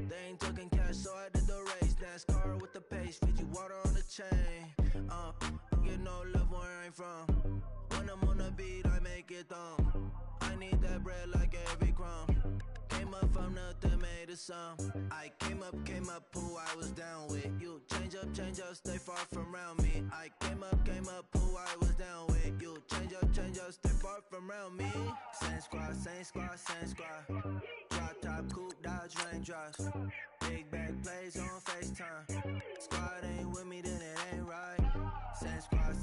They ain't talking cash, so I did the race. NASCAR with the pace, Fiji water on the chain. Get no love where I ain't from. When I'm on the beat, I make it thumb. I need that bread like every crumb. Came up from nothing, made a sum. I came up, who I was down with. You change up, stay far from around me. I came up, who I was down with. You change up, stay far from around me. Same squad. Drop top, coupe, dodge, raindrops. Big bag plays on FaceTime. Squad ain't with me, then it ain't right. Same squad.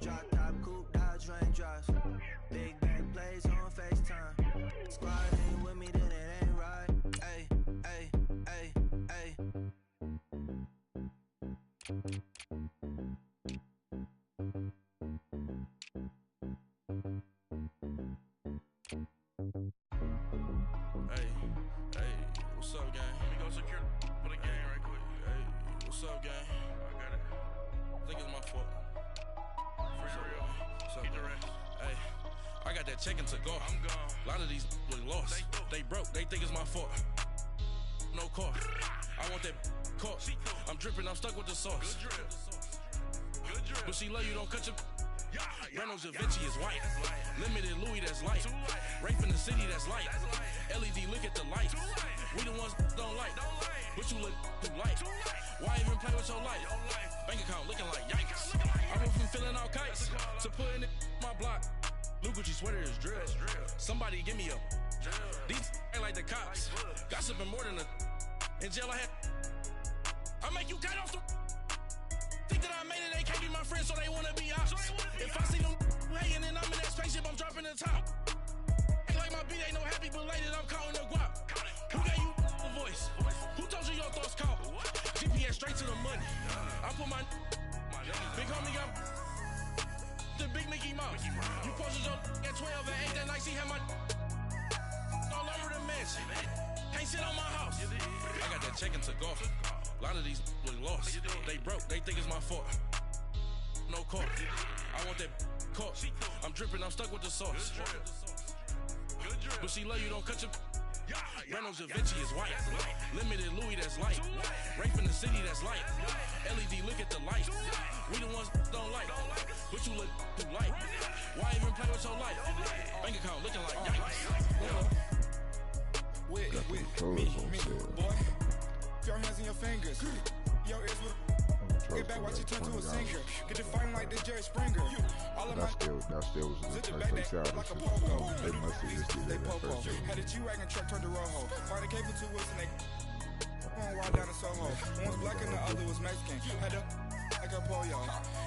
Drop top, coupe, dodge, raindrops. Big bag plays on FaceTime. Squad ain't with me, then it ain't right. Ay. Hey, what's up, gang? Let me go secure for the gang right quick. Hey, what's up, gang? I got it. I think it's my fault. For real. What's up, get the rest. Hey, I got that check-in to go. I'm gone. A lot of these look lost. They broke. They think it's my fault. No car. I want that car. I'm dripping. I'm stuck with the sauce. Good drip. But she love you. Don't cut your. Reynolds Da Vinci is white. Limited Louis, that's light. Rape in the city, that's light. LED, look at the lights. We the ones don't like. But you look too light. Why even play with your life? Bank account looking like yikes. I went from filling out kites to putting it in my block. Blue Gucci sweater is drill. Somebody give me a. These ain't like the cops. Gossiping more than a. In jail I had. I make you cut off the. Think that I made it, they can't be my friends, so they wanna be ops. If I see them hanging and I'm in that spaceship, I'm dropping the top. Ain't like my beat ain't no happy, but later I'm counting the guap. Who gave you a voice? Who told you your thoughts count? GPS straight to the money. I put my big homie got the big Mickey Mouse. You posted your at 12 and 8 that night, she had my all over the mansion. Can't sit on my house. I got that check-in to go. A lot of these look lost. They broke. They think it's my fault. No car. I want that car. I'm dripping. I'm stuck with the sauce. But she love you. Don't cut your. Reynolds Da Vinci is white. Limited Louis, that's light. Rape in the city, that's light. LED, look at the lights. We the ones don't like. But you look too light. Why even play with your life? Bank account looking like yikes. Me, boy. Your hands in your fingers. Your ears with get back, watch you turn to a singer. Get you fighting like this Jerry Springer. All of my that still was in the back like a pogo. They must have just did They that popo. first. Had a G-Wagon truck turned to Rojo. Find a cable 2 wheels and they on wild down in Soho. One was black and the other was Mexican. Had a like a pollo.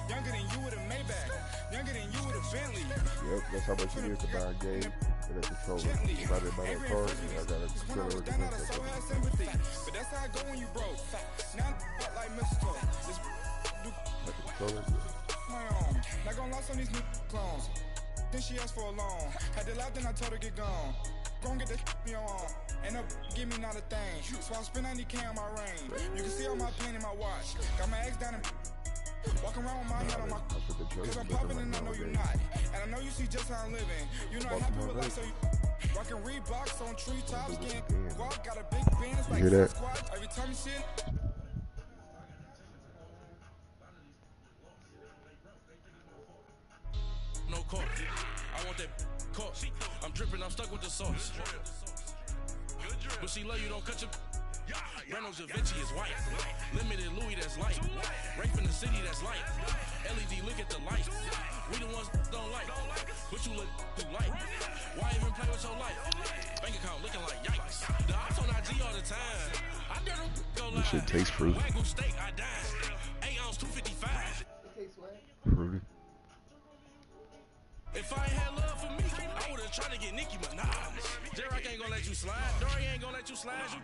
Younger than you with a Maybach. Younger than you with a Bentley. Yep, that's how much it is to buy a game. That controller. If I didn't buy that car, then I got a When I was down out of so had sympathy. But that's how it go when you broke. Now I'm like mistletoe. This do like a controller. my own. Not gonna lost on these new clones. Then she asked for a loan. Had to laugh, then I told her get gone. Gon' get that me on. Ain't no give me not a thing. So I spend 90K on my ring. You can see all my pain in my watch. Got my ex down and walking around with my head on my. Cause I'm popping and I know you're not. And I know you see just how I'm living. You're not happy with life, so you rockin' Reeboks on treetops, getting guap. Got a big band, it's like that? squad. Every time you see it. No car. I want that car. I'm dripping. I'm stuck with the sauce. But she love you. Don't cut your. Reynolds Da Vinci is white. Limited Louis, that's light. Rape in the city, that's light. LED, look at the lights. We the ones don't like. But you look too light. Why even play with your life? Bank account looking like yikes. The ops on IG all the time. I dare them go live. This shit tastes fruity. Wagyu steak, I died. 8 ounce, 255. Fruity. If I ain't had love for me, I would've tried to get Nicki Minaj. J-Rock ain't gonna let you slide. Dory ain't gonna let you slide.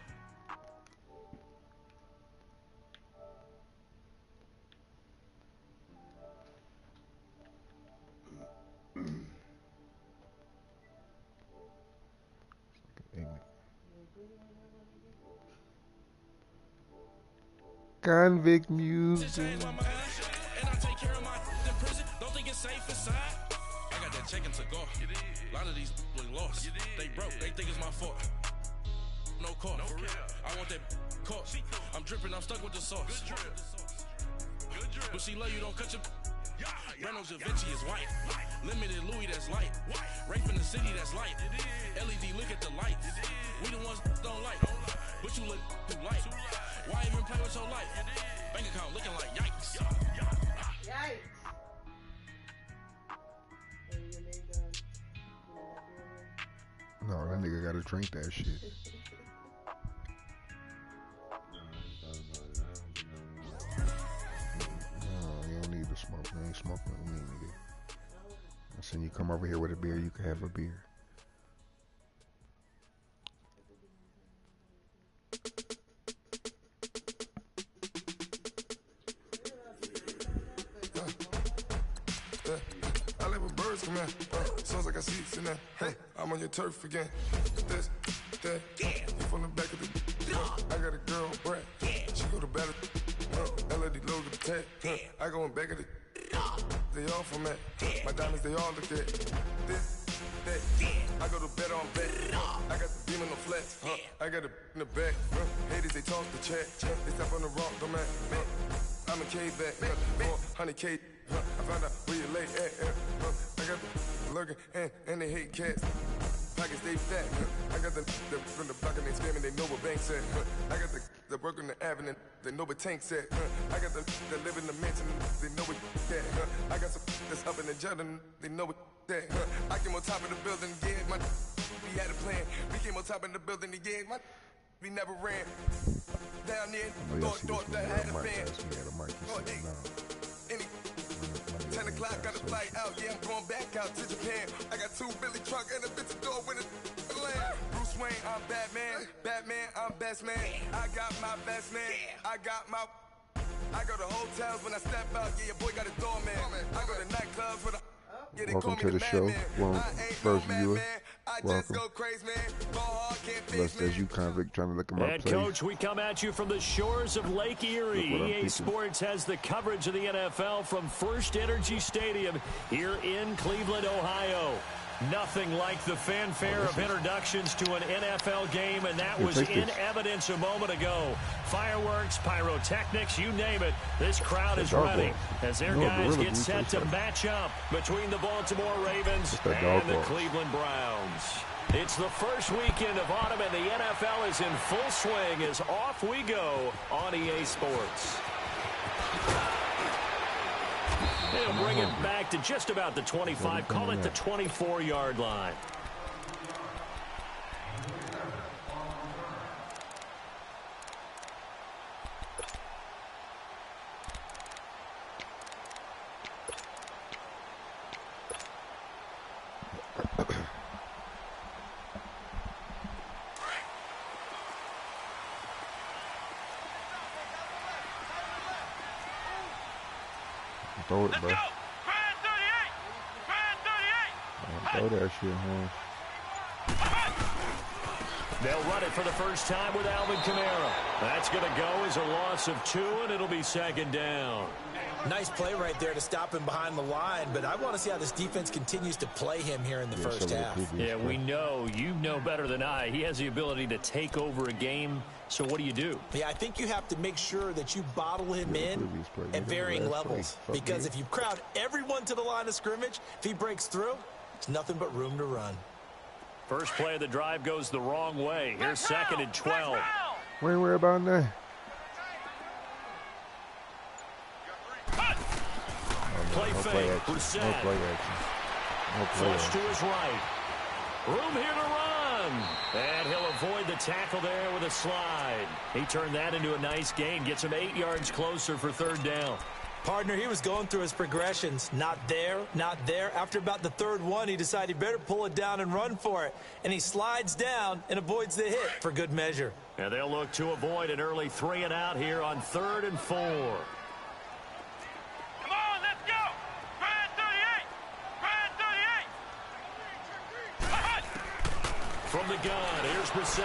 Convict music. And I take care of my prison. Don't think it's safe inside. I got that check-in to go. A lot of these look lost. They broke. They think it's my fault. no car. I want that caught. I'm dripping, I'm stuck with the sauce. But she love you, don't cut your. Brando Da Vinci is white. Limited Louis, that's light. Rape in the city, that's light. LED, look at the lights. We the ones don't like. But you look too light. Why even play with your life? Bank account looking like yikes. Yikes. No, that nigga gotta drink that shit. No, you don't need to smoke. You ain't smoking with me, nigga. I said you come over here with a beer, you can have a beer. I live with birds come in. Sounds like I see it in there. Hey, I'm on your turf again. This, that, you from the back of the. I got a girl, Brad. She go to battle. LED logo the tag. I go in back of the. They all from that. My diamonds, they all look at. This, that. I go to bed on bed. I got the beam on the flats. I got it in the back. Haters, they talk the chat. They step on the rock, don't man. I'm a K back. 400K. I found out where you lay at. I got the lurking and they hate cats. Pockets stay fat. I got the from the block and they scamming, they know what banks at. I got the work on the avenue, they know what tanks at. I got the live in the mansion, they know what that. I got some that's up in the jungle, they know what that. I came on top of the building, yeah, we had a plan. We came on top of the building, yeah, we never ran. Down there, thought that had a fan. 10 o'clock, got a flight out, yeah, I'm going back out to Japan. I got 2 Billy truck and a bitch door with a land. Bruce Wayne, I'm Batman. Batman, I'm best man. I got my best man. I go to hotels when I step out, yeah, your boy got a doorman. I go to nightclubs with a. Yeah, welcome to the show. Well, first viewer, welcome. Blessed as you convict trying to look at my and place. Coach, we come at you from the shores of Lake Erie. EA Sports has the coverage of the NFL from First Energy Stadium here in Cleveland, Ohio. Nothing like the fanfare of introductions to an NFL game, and that was in evidence a moment ago. Fireworks, pyrotechnics, you name it. This crowd is ready as their guys get set to match up between the Baltimore Ravens and the Cleveland Browns. It's the first weekend of autumn, and the NFL is in full swing as off we go on EA Sports. They'll bring it back to just about the 25, call it the 24-yard line. Throw it, bro. Throw that shit, They'll run it for the first time with Alvin Kamara. That's going to go as a loss of 2, and it'll be second down. Nice play right there to stop him behind the line, but I want to see how this defense continues to play him here in the first half. Yeah, we know. You know better than I. He has the ability to take over a game, so what do? Yeah, I think you have to make sure that you bottle him in at varying levels, because if you crowd everyone to the line of scrimmage, if he breaks through, it's nothing but room to run. First play of the drive goes the wrong way. Here's second and 12. We ain't worried about that. Play fake, Brissett. No play action. No play Flush action. to his right. Room here to run. And he'll avoid the tackle there with a slide. He turned that into a nice gain. Gets him 8 yards closer for third down. Partner, he was going through his progressions. Not there, not there. After about the third one, he decided he better pull it down and run for it. And he slides down and avoids the hit for good measure. And they'll look to avoid an early 3 and out here on 3rd and 4. From the gun, here's Brissett.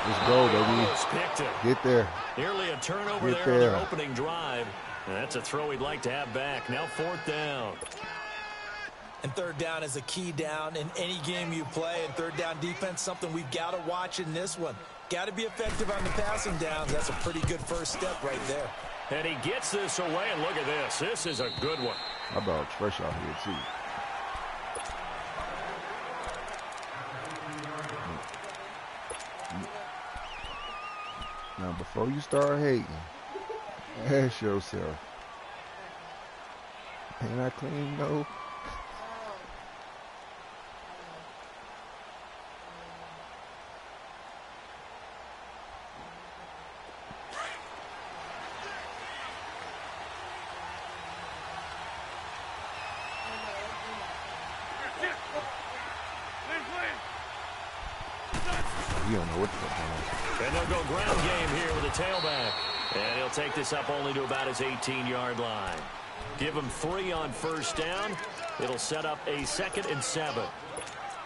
Let's go, baby. Picked it. Get there. Nearly a turnover there on their opening drive. And that's a throw he'd like to have back. Now 4th down. And third down is a key down in any game you play. And third down defense, something we've got to watch in this one. Got to be effective on the passing downs. That's a pretty good first step right there. And he gets this away, and look at this. This is a good one. How about fresh out here, too? Now, before you start hating, ask yourself, ain't I clean, though? You don't know what the fuck going on. And they'll go ground game here with a tailback. And he'll take this up only to about his 18-yard line. Give him 3 on first down. It'll set up a 2nd and 7.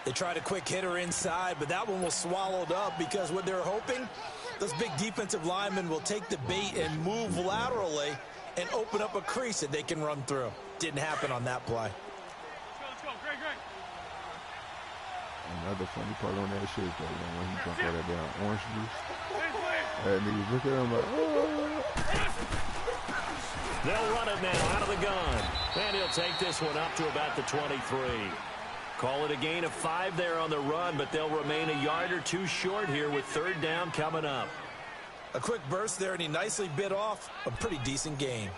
They tried a quick hitter inside, but that one was swallowed up because what they're hoping, those big defensive linemen will take the bait and move laterally and open up a crease that they can run through. Didn't happen on that play. Let's go. Great. Another funny part on that shit is though, when he drunk all that damn orange juice. That niggas look at him like, oh. They'll run it now out of the gun. And he'll take this one up to about the 23. Call it a gain of 5 there on the run, but they'll remain a yard or 2 short here with third down coming up. A quick burst there, and he nicely bit off a pretty decent gain.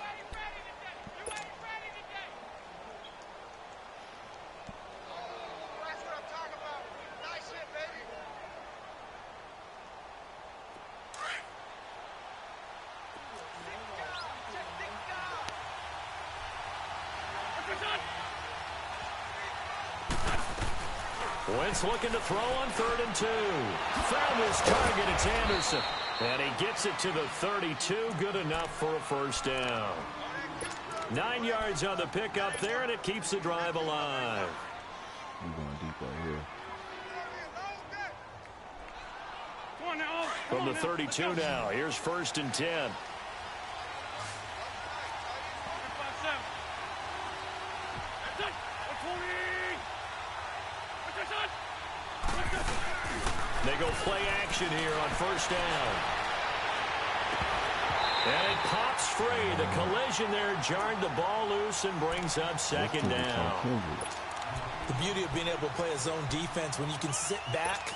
Wentz looking to throw on 3rd and 2. Found his target. It's Anderson. And he gets it to the 32. Good enough for a first down. 9 yards on the pickup there, and it keeps the drive alive. We're going deep right here. From the 32 now, here's 1st and 10. They go play action here on first down. And it pops free. The collision there jarred the ball loose and brings up 2nd down. The beauty of being able to play a zone defense when you can sit back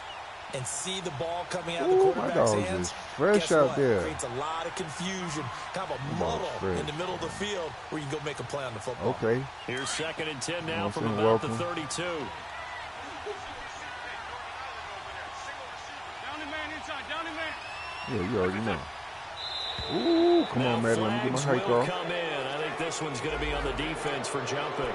and see the ball coming out of the quarterback's hands. Fresh out there. Creates a lot of confusion, kind of a muddle in the middle of the field where you can go make a play on the football. Okay. Here's 2nd and 10 now from about the 32. Yeah, you already know. Ooh, come on, man. Let me get my hike off. Come in. I think this one's going to be on the defense for jumping.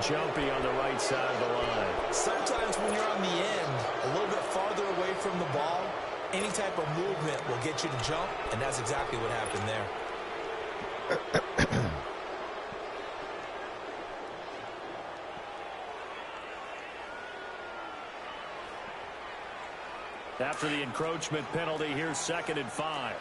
Jumpy on the right side of the line. Sometimes when you're on the end, a little bit farther away from the ball, any type of movement will get you to jump, and that's exactly what happened there. After the encroachment penalty, here's 2nd and 5.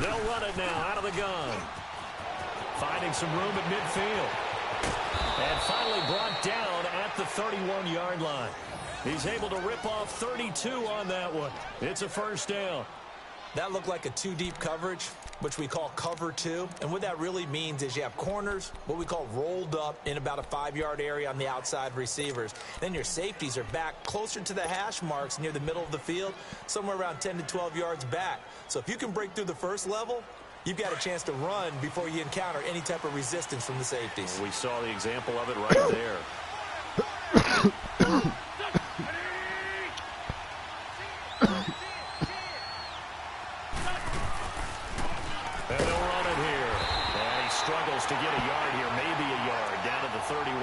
They'll run it now out of the gun. Finding some room at midfield. And finally brought down at the 31-yard line. He's able to rip off 32 on that one. It's a first down. That looked like a 2-deep coverage, which we call cover 2. And what that really means is you have corners, what we call rolled up in about a 5-yard area on the outside receivers. Then your safeties are back closer to the hash marks near the middle of the field, somewhere around 10 to 12 yards back. So if you can break through the first level, you've got a chance to run before you encounter any type of resistance from the safeties. We saw the example of it right there. And they'll run it here. And he struggles to get a yard here, maybe a yard, down to the 31.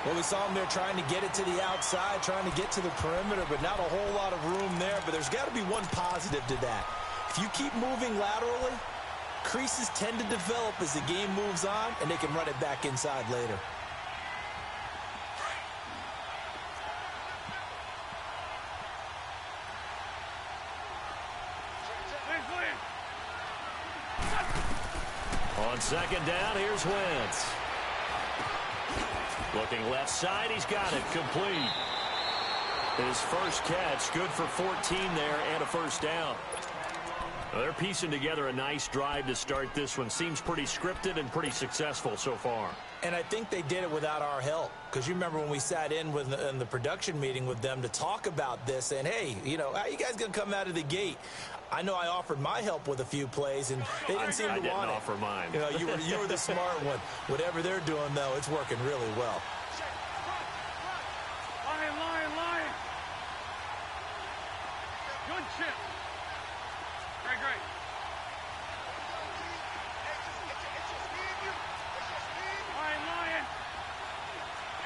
Well, we saw him there trying to get it to the outside, trying to get to the perimeter, but not a whole lot of room there. But there's got to be one positive to that. If you keep moving laterally, creases tend to develop as the game moves on, and they can run it back inside later. On second down, here's Wentz. Looking left side, he's got it, complete. His first catch, good for 14 there and a first down. Well, they're piecing together a nice drive to start this one. Seems pretty scripted and pretty successful so far. And I think they did it without our help. Because you remember when we sat in the production meeting with them to talk about this, and hey, you know, how you guys going to come out of the gate? I know I offered my help with a few plays, and they didn't seem to want it. I didn't offer mine. You know, you were the smart one. Whatever they're doing, though, it's working really well. Lion. Good chip. Great. Lion.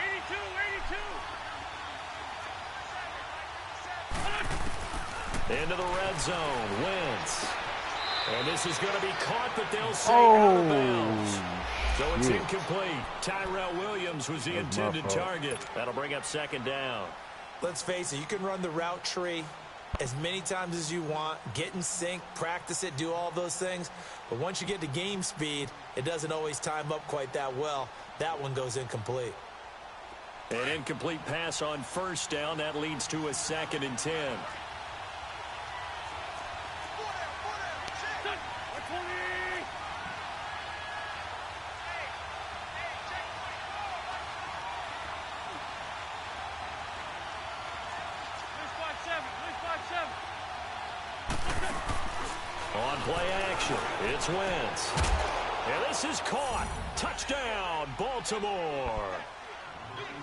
82. Into the red zone, Wentz. And this is going to be caught, but they'll say out of bounds. So it's incomplete. Tyrell Williams was the intended target. That'll bring up second down. Let's face it, you can run the route tree as many times as you want, get in sync, practice it, do all those things. But once you get to game speed, it doesn't always time up quite that well. That one goes incomplete. An incomplete pass on first down. That leads to a 2nd and 10. On play action, it's Wentz. And this is caught. Touchdown, Baltimore.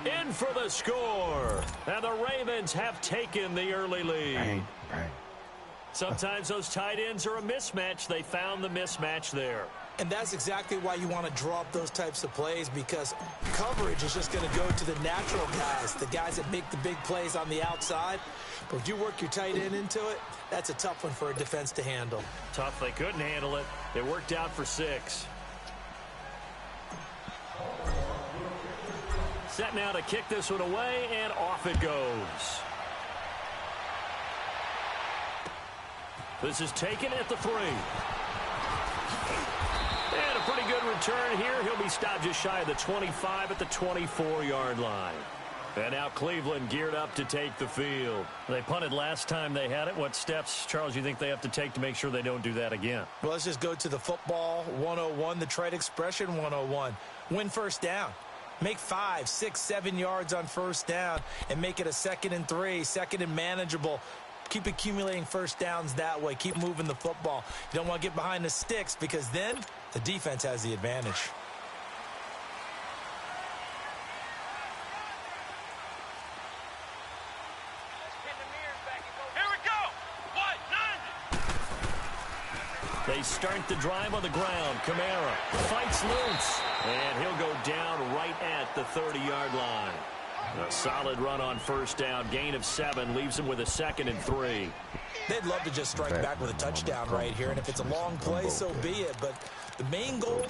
In for the score. And the Ravens have taken the early lead. Bang. Sometimes those tight ends are a mismatch. They found the mismatch there. And that's exactly why you want to draw up those types of plays, because coverage is just going to go to the natural guys, the guys that make the big plays on the outside. But if you work your tight end into it, that's a tough one for a defense to handle. Tough. They couldn't handle it. It worked out for 6. Set now to kick this one away, and off it goes. This is taken at the 3. And a pretty good return here. He'll be stopped just shy of the 25 at the 24-yard line. And now Cleveland geared up to take the field. They punted last time they had it. What steps, Charles, you think they have to take to make sure they don't do that again? Well, let's just go to the football 101, the trade expression 101. Win first down. Make 5, 6, 7 yards on first down and make it a 2nd and 3, 2nd and manageable. Keep accumulating first downs that way. Keep moving the football. You don't want to get behind the sticks, because then the defense has the advantage. They start the drive on the ground. Kamara fights loose, and he'll go down right at the 30-yard line. A solid run on first down. Gain of 7 leaves him with a 2nd and 3. They'd love to just strike back with a touchdown right here, and if it's a long play, so be it. But the main goal,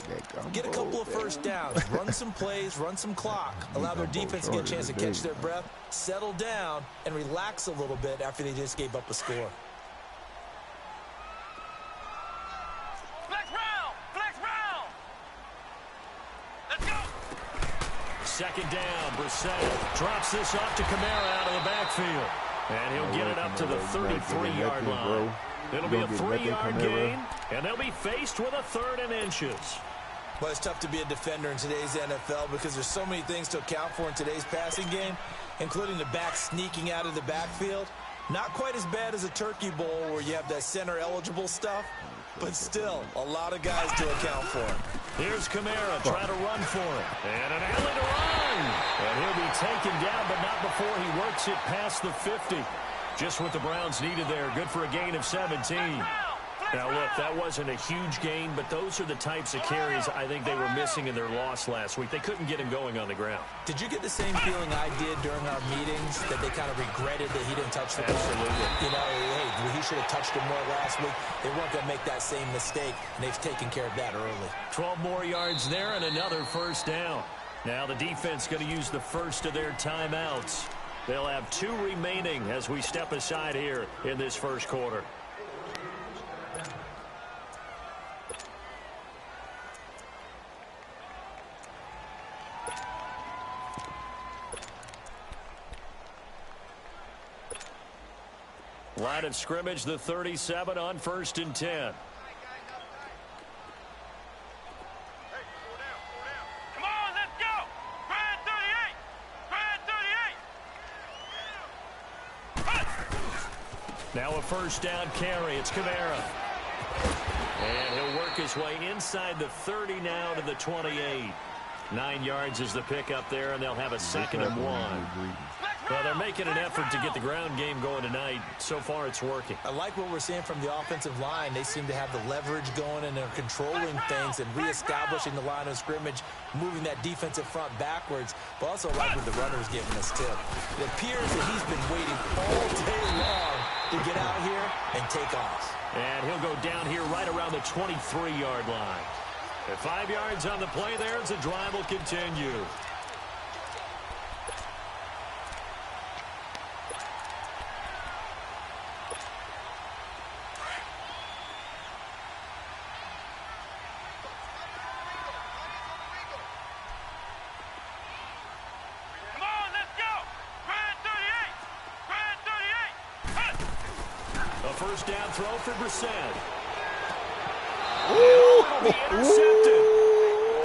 get a couple of first downs, run some plays, run some clock, allow their defense to get a chance to catch their breath, settle down, and relax a little bit after they just gave up a score. Second down, Brissett drops this off to Kamara out of the backfield. And he'll get it up to the 33-yard line. It'll be a 3-yard gain, and they'll be faced with a 3rd and inches. Well, it's tough to be a defender in today's NFL because there's so many things to account for in today's passing game, including the back sneaking out of the backfield. Not quite as bad as a turkey bowl where you have that center-eligible stuff, but still a lot of guys to account for. Here's Kamara trying to run for it. And an alley to run. And he'll be taken down, but not before he works it past the 50. Just what the Browns needed there. Good for a gain of 17. Now, look, that wasn't a huge gain, but those are the types of carries I think they were missing in their loss last week. They couldn't get him going on the ground. Did you get the same feeling I did during our meetings, that they kind of regretted that he didn't touch the ball? Absolutely. You know, hey, he should have touched it more last week. They weren't going to make that same mistake, and they've taken care of that early. 12 more yards there and another first down. Now the defense going to use the first of their timeouts. They'll have 2 remaining as we step aside here in this first quarter. Line of scrimmage, the 37 on 1st and 10. Come on, let's go. Brad 38. Now a first down carry. It's Kamara. And he'll work his way inside the 30 now to the 28. 9 yards is the pickup there, and they'll have a 2nd and 1. Well, they're making an effort to get the ground game going tonight. So far, it's working. I like what we're seeing from the offensive line. They seem to have the leverage going, and they're controlling things and reestablishing the line of scrimmage, moving that defensive front backwards. But also like what the runner's giving us, too. It appears that he's been waiting all day long to get out here and take off. And he'll go down here right around the 23-yard line. At 5 yards on the play there as the drive will continue. Come on, let's go. Brad 38. A first down throw for Brissett. It'll be intercepted.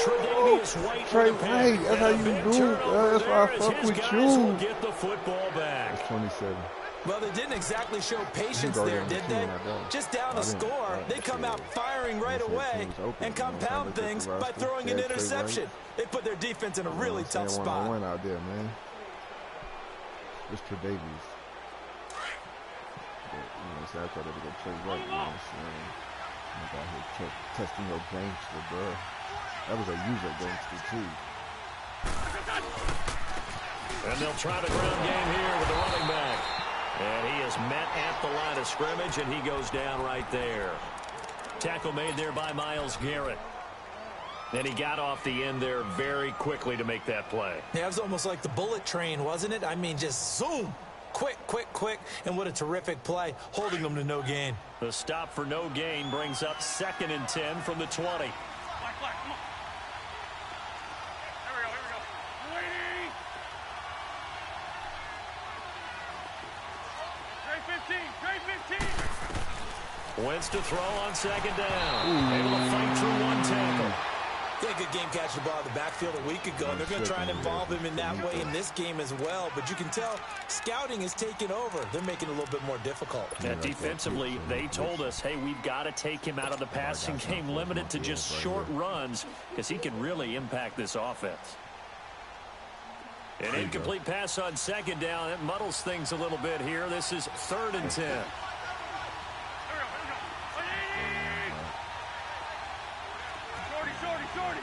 Tre'Davious White. Trey White, that's how you do it. That's why I fuck with you. Get the football back. That's 27. Well, they didn't exactly show patience there, did they? Just down a score, they come out firing right away and compound things by throwing an interception. They put their defense in a really tough spot. One out there, man. It's Tre'Davious. So I thought they were going to play right, you know what I'm saying? I'm out here testing your gangster, bro. That was a user gangster, too. And they'll try the ground game here with the running back. And he is met at the line of scrimmage, and he goes down right there. Tackle made there by Myles Garrett. And he got off the end there very quickly to make that play. Yeah, it was almost like the bullet train, wasn't it? I mean, just zoom. Quick, quick, quick. And what a terrific play, holding them to no gain. The stop for no gain brings up 2nd and 10 from the 20. Black, come on. Here we go. Waiting. Trey 15. Wentz to throw on 2nd down. Able to fight through one tackle. They had a good game catching the ball in the backfield a week ago, and they're going to try and involve him in that way in this game as well. But you can tell scouting is taking over. They're making it a little bit more difficult. And defensively, they told us, hey, we've got to take him out of the passing game, limited to just short runs, because he can really impact this offense. An incomplete pass on 2nd down. It muddles things a little bit here. This is 3rd and 10. Shorty.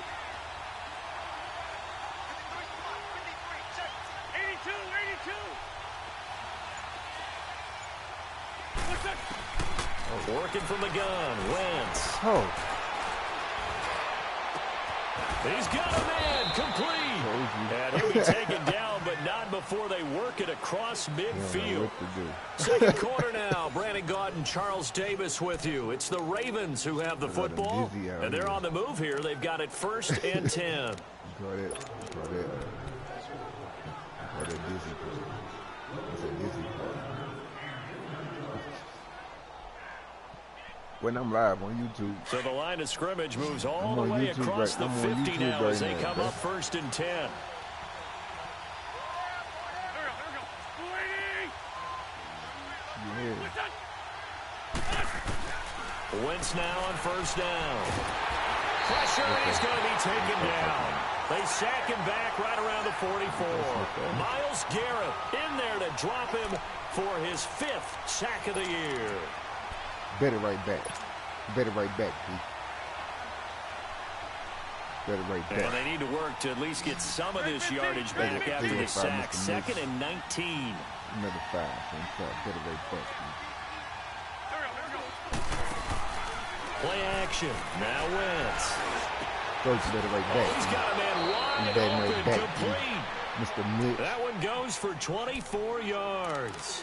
82. Working from the gun, Wentz. Oh. He's got a man, complete. And he'll be taken down, but not before they work it across midfield. Second quarter now. Brandon Gaudin and Charles Davis with you. It's the Ravens who have the football, and they're on the move here. They've got it 1st and 10. Got it. Dizzy. It's a dizzy part. When I'm live on YouTube. So the line of scrimmage moves all the way across the 50 now as they come up 1st and 10. Here we go. Wentz now on 1st down. Pressure, and he's going to be taken down. They sack him back right around the 44. Myles Garrett in there to drop him for his 5th sack of the year. Bet it right back. Better right back, Pete. Better right back. And they need to work to at least get some of this yardage back after the sack. 2nd and 19. Another 5. Better right back, Pete. Play action. Now Wentz. Goes better right back. He's got a man wide open, right back, complete. Mr. Mitch. That one goes for 24 yards.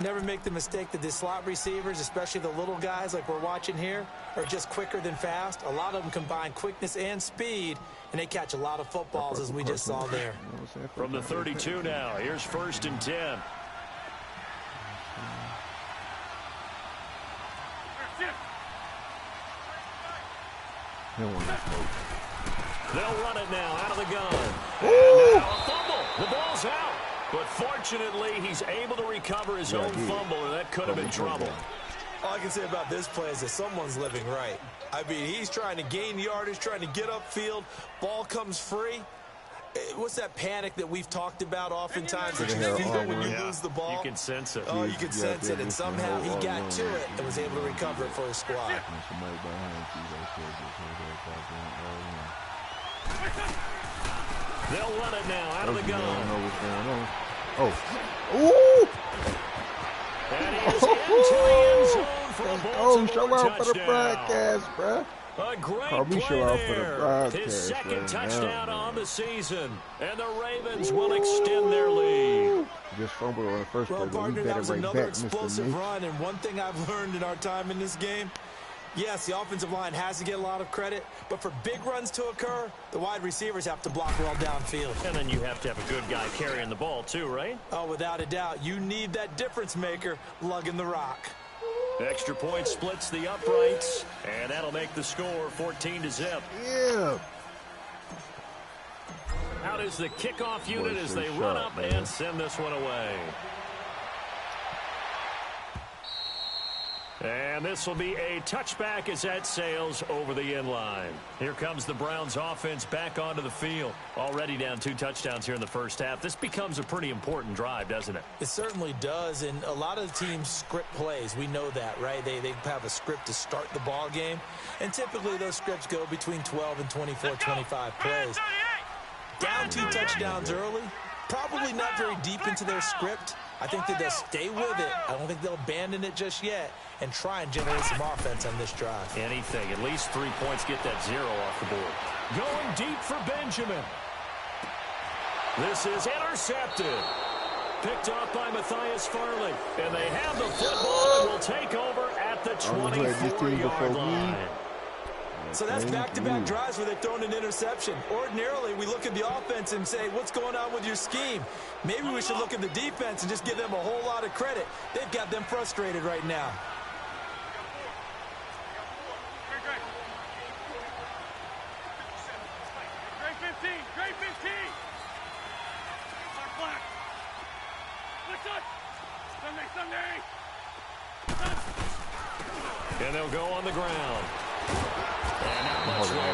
Never make the mistake that the slot receivers, especially the little guys like we're watching here, are just quicker than fast. A lot of them combine quickness and speed, and they catch a lot of footballs, as we just saw there. From the 32 now, here's 1st and 10. They'll run it now out of the gun. And now a fumble. The ball's out. But fortunately, he's able to recover his own fumble, and that could have been trouble. All I can say about this play is that someone's living right. I mean, he's trying to gain yardage, trying to get upfield. Ball comes free. What's that panic that we've talked about oftentimes that you feel when you lose the ball? You can sense it. Oh, you can sense it, and somehow he got to it and was able to recover it for his squad. They'll run it now out of the gun. I don't know what's going on. Oh. Ooh! And he's into the end zone for a Baltimore show out for the touchdown. broadcast, bruh. A great Call me play show out for the there. broadcast His second right touchdown now, on the season. And the Ravens will extend their lead. Just fumbled on the first play, Well, but we partner, that better was right another back, Mr. explosive Mitch. run, and one thing I've learned in our time in this game, yes, the offensive line has to get a lot of credit, but for big runs to occur, the wide receivers have to block well downfield. And then you have to have a good guy carrying the ball too, right? Oh, without a doubt. You need that difference maker lugging the rock. Extra point splits the uprights, and that'll make the score 14-0. Yeah. Out is the kickoff unit as they shot, run up man. and send this one away. And this will be a touchback as that sails over the end line. Here comes the Browns offense back onto the field. Already down 2 touchdowns here in the first half. This becomes a pretty important drive, doesn't it? It certainly does, and a lot of the teams script plays. We know that, right? They have a script to start the ball game, and typically those scripts go between 12 and 24, 25 plays. Down 2 touchdowns early, probably not very deep into their script. I think that they'll stay with it. I don't think they'll abandon it just yet and try and generate some offense on this drive. Anything. At least 3 points, get that 0 off the board. Going deep for Benjamin. This is intercepted. Picked off by Matthias Farley. And they have the football and will take over at the 24-yard line. So that's back-to-back drives where they've thrown an interception. Ordinarily, we look at the offense and say, what's going on with your scheme? Maybe we should look at the defense and just give them a whole lot of credit. They've got them frustrated right now. Great 15. Sunday. And they'll go on the ground. And not much there.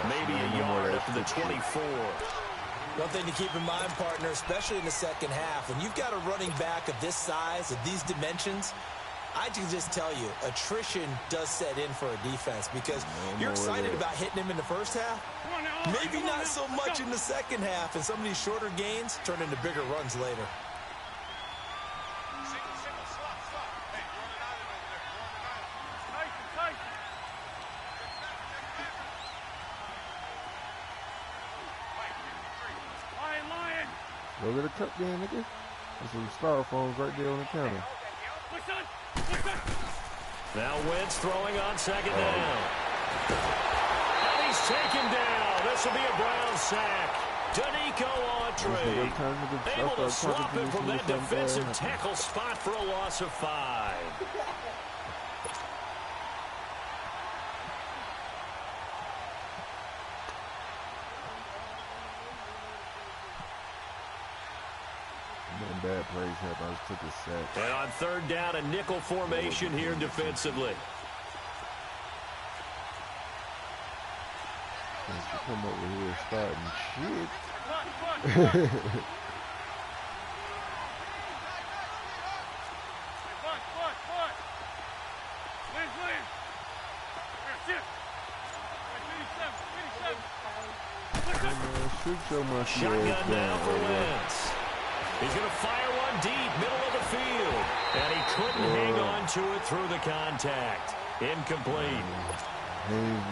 Maybe a yard up to the 24. One thing to keep in mind, partner, especially in the second half, when you've got a running back of this size, of these dimensions, I can just tell you, attrition does set in for a defense because you're excited about hitting him in the first half. Maybe not so much in the second half, and some of these shorter gains turn into bigger runs later. Go get a cup then, nigga. There's some styrofoams right there on the counter. Now Wentz throwing on second down. And he's taken down. This will be a Brown sack. Danico Autry able to swap it from that defensive tackle spot for a loss of 5. Bad plays happen. I just took a sack. And on third down, a nickel formation here defensively. To come over here starting shit. Shotgun now for Wentz. He's going to fire one deep, middle of the field. And he couldn't hang on to it through the contact. Incomplete.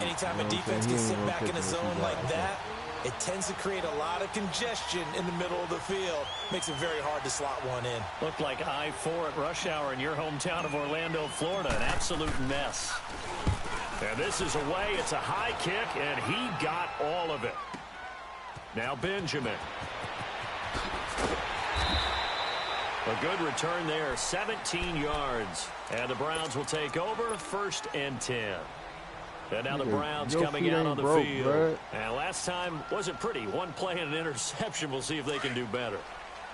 Anytime a defense gets sit back in a zone like that, it tends to create a lot of congestion in the middle of the field. Makes it very hard to slot one in. Looked like I-4 at rush hour in your hometown of Orlando, Florida. An absolute mess. And this is away. It's a high kick, and he got all of it. Now Benjamin. A good return there, 17 yards. And the Browns will take over, 1st and 10. And now the Browns coming out on the field. Bro. And last time wasn't pretty. One play and an interception. We'll see if they can do better.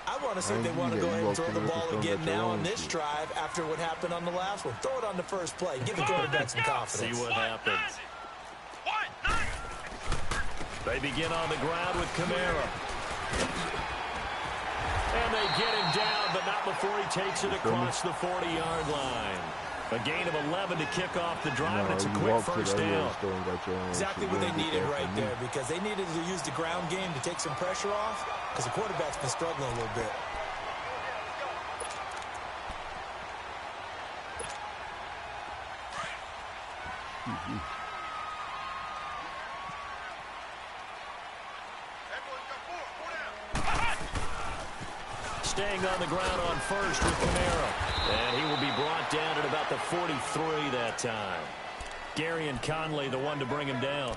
I want to see if they want to go ahead and throw the ball again now on this drive after what happened on the last one. Throw it on the first play. Give the quarterback some confidence. See what happens. They begin on the ground with Kamara. And they get him down, but not before he takes it across the 40-yard line. A gain of 11 to kick off the drive, and it's a quick first down. Exactly what they needed right there, because they needed to use the ground game to take some pressure off, because the quarterback's been struggling a little bit. Staying on the ground on first with Kamara. And he will be brought down at about the 43 that time. Gary and Conley, the one to bring him down.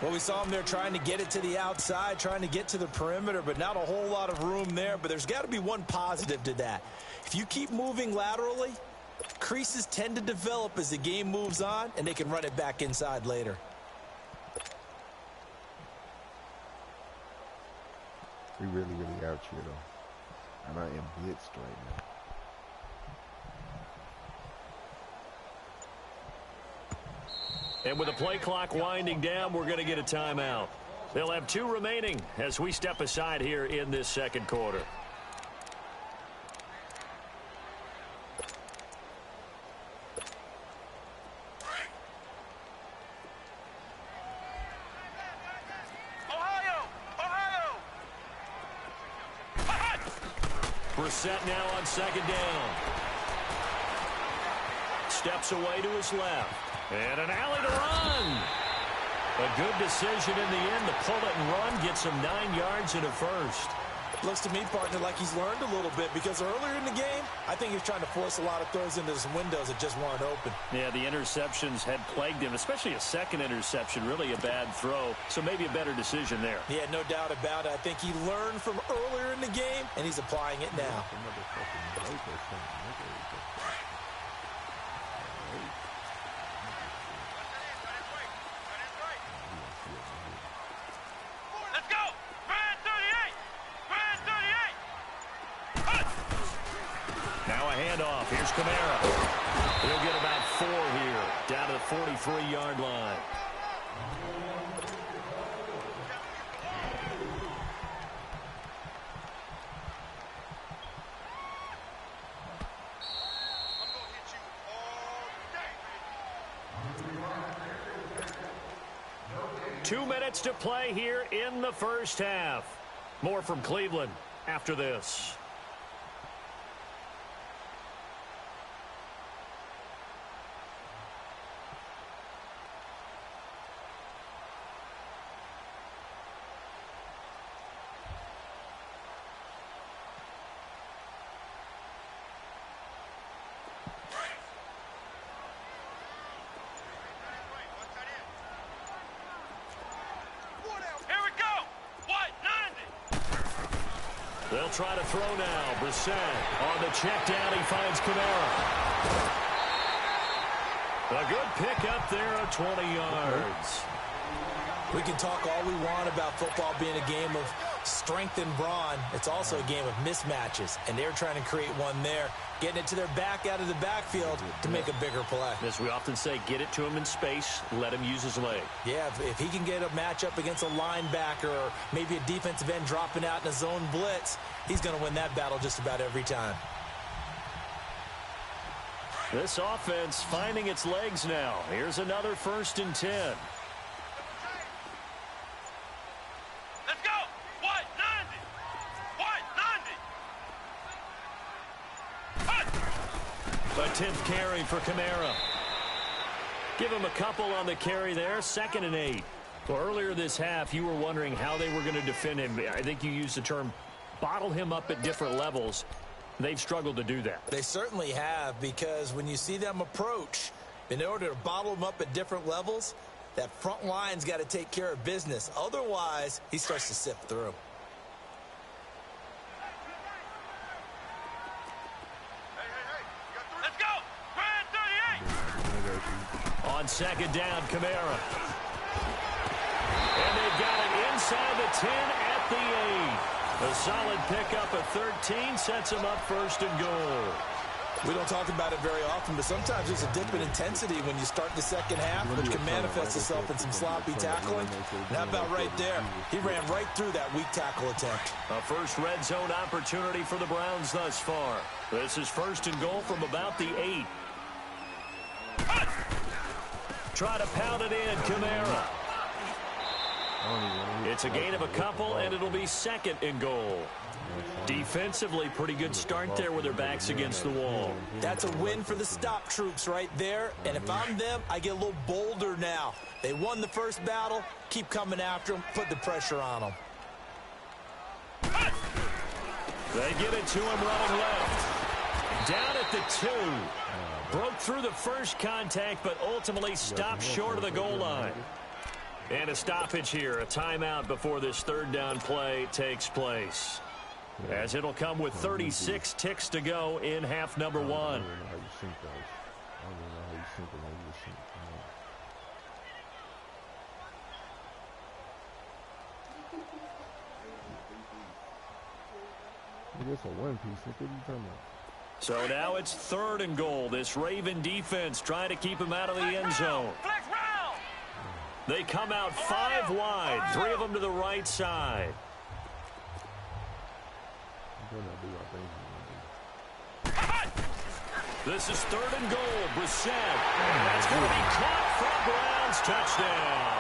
Well, we saw him there trying to get it to the outside, trying to get to the perimeter, but not a whole lot of room there. But there's got to be one positive to that. If you keep moving laterally, creases tend to develop as the game moves on, and they can run it back inside later. We really out here, though. And I am blitzed right now. And with the play clock winding down, we're going to get a timeout. They'll have 2 remaining as we step aside here in this second quarter. Brissett now on 2nd down. Steps away to his left. And an alley to run. A good decision in the end to pull it and run. Gets him 9 yards and a first. Looks to me, partner, like he's learned a little bit, because earlier in the game, I think he was trying to force a lot of throws into some windows that just weren't open. Yeah, the interceptions had plagued him, especially a second interception, really a bad throw. So maybe a better decision there. Yeah, no doubt about it. I think he learned from earlier in the game, and he's applying it now. Handoff. Here's Kamara. He'll get about 4 here, down to the 43-yard line. Two minutes to play here in the first half. More from Cleveland after this. They'll try to throw now. Brissett on the check down. He finds Kamara. A good pick up there of 20 yards. We can talk all we want about football being a game of strength and brawn. It's also a game of mismatches, and they're trying to create one there, getting it to their back out of the backfield to make a bigger play. As we often say, get it to him in space, let him use his leg. Yeah, if he can get a matchup against a linebacker or maybe a defensive end dropping out in a zone blitz, he's going to win that battle just about every time. This offense finding its legs now. Here's another 1st and 10. A 10th carry for Kamara. Give him a couple on the carry there. 2nd and 8. Well, earlier this half, you were wondering how they were going to defend him. I think you used the term bottle him up at different levels. They've struggled to do that. They certainly have, because when you see them approach, in order to bottle him up at different levels, that front line's got to take care of business. Otherwise, he starts to sift through. Let's go! On 2nd down, Kamara. And they've got it inside the 10 at the 8. A solid pickup of 13 sets them up 1st and goal. We don't talk about it very often, but sometimes there's a dip in intensity when you start the second half, which can manifest itself in some sloppy tackling. And how about right there? He ran right through that weak tackle attempt. A first red zone opportunity for the Browns thus far. This is 1st and goal from about the 8. Try to pound it in, Kamara. It's a gain of a couple, and it'll be 2nd and goal. Defensively, pretty good start there with their backs against the wall. That's a win for the stop troops right there. And if I'm them, I get a little bolder now. They won the first battle. Keep coming after them. Put the pressure on them. They get it to him running left. Down at the 2. Broke through the first contact, but ultimately stopped short of the goal line. And a stoppage here, a timeout before this 3rd down play takes place. As it'll come with 36 ticks to go in half number 1. It's a one piece. What are you talking about? So now it's 3rd and goal. This Raven defense trying to keep him out of the end zone. They come out 5 wide, 3 of them to the right side. This is 3rd and goal. Brissett. That's going to be caught for Browns touchdown.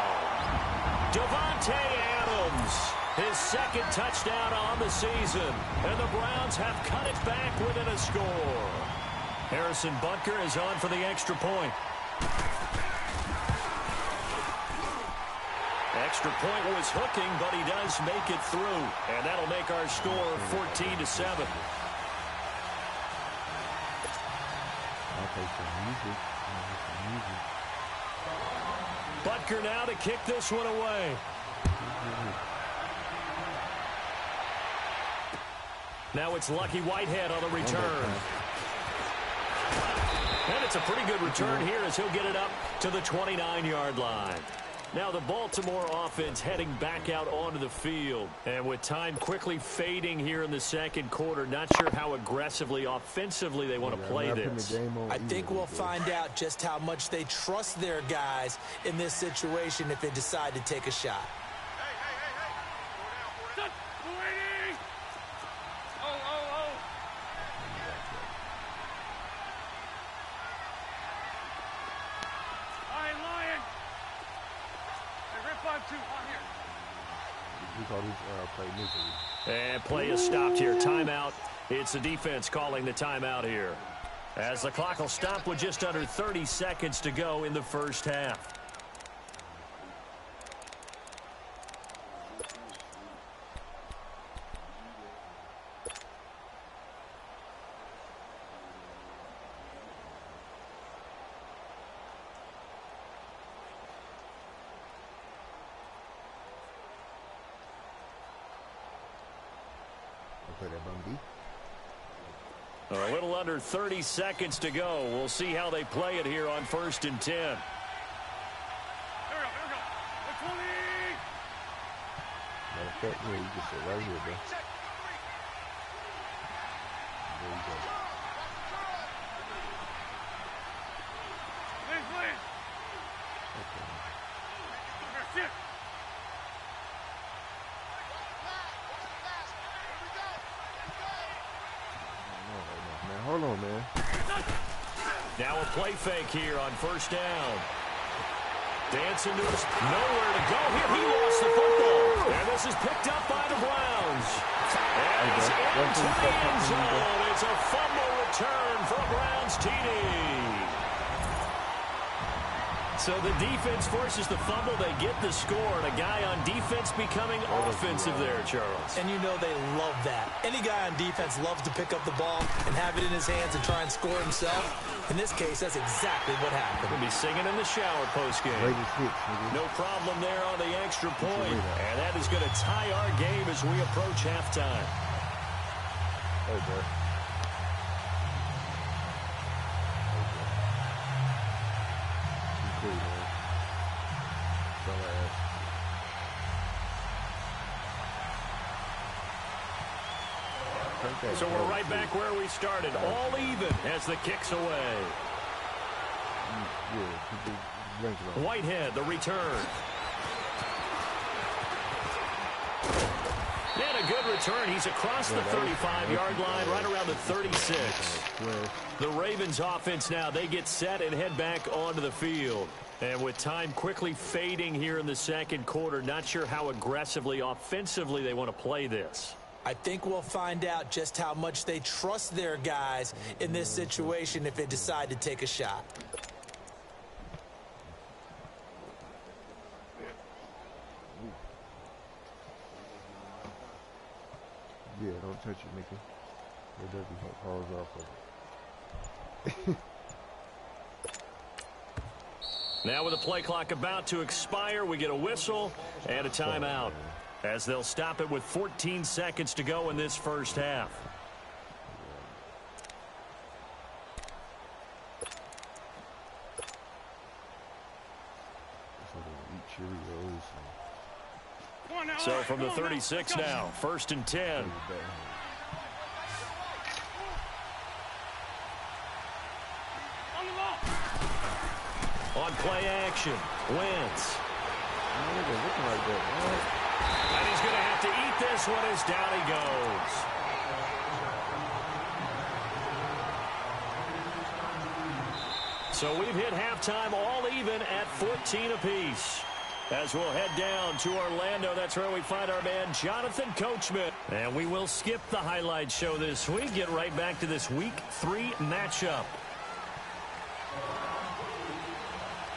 Devontae Adams, his 2nd touchdown on the season. And the Browns have cut it back within a score. Harrison Butker is on for the extra point. Extra point was hooking, but he does make it through. And that'll make our score 14-7. Butker now to kick this one away. Now it's Lucky Whitehead on the return. And it's a pretty good return here as he'll get it up to the 29-yard line. Now the Baltimore offense heading back out onto the field. And with time quickly fading here in the 2nd quarter, not sure how aggressively, offensively they want to play this. I think we'll find out just how much they trust their guys in this situation if they decide to take a shot. And play is stopped here. Timeout. It's the defense calling the timeout here. As the clock will stop with just under 30 seconds to go in the first half. A little under 30 seconds to go. We'll see how they play it here on 1st and 10. Here we go. You just sit right here, bro. There you go. Please. Okay. Hold on, man. Now a play fake here on 1st down. Dancing to his nowhere to go here. He lost the football. And this is picked up by the Browns. And it's into the end zone. It's a fumble return for a Browns TD. So the defense forces the fumble. They get the score, and a guy on defense becoming offensive there, Charles. And you know they love that. Any guy on defense loves to pick up the ball and have it in his hands and try and score himself. In this case, that's exactly what happened. We'll be singing in the shower postgame. No problem there on the extra point. And that is going to tie our game as we approach halftime. Hey, bro. Cool, man. So we're right back where we started. All even as the kick's away. Whitehead, the return. And a good return. He's across the 35-yard line, right around the 36. The Ravens offense now, they get set and head back onto the field. And with time quickly fading here in the second quarter, not sure how aggressively, offensively they want to play this. I think we'll find out just how much they trust their guys in this situation if they decide to take a shot. Yeah, don't touch it, Mickey. It doesn't pause off of it. Now with the play clock about to expire, we get a whistle and a timeout, as they'll stop it with 14 seconds to go in this first half. So from the 36 now, 1st and 10. On play action, Wentz. And he's going to have to eat this one as down he goes. So we've hit halftime all even at 14 apiece. As we'll head down to Orlando, that's where we find our man Jonathan Coachman. And we will skip the highlight show this week, get right back to this Week 3 matchup.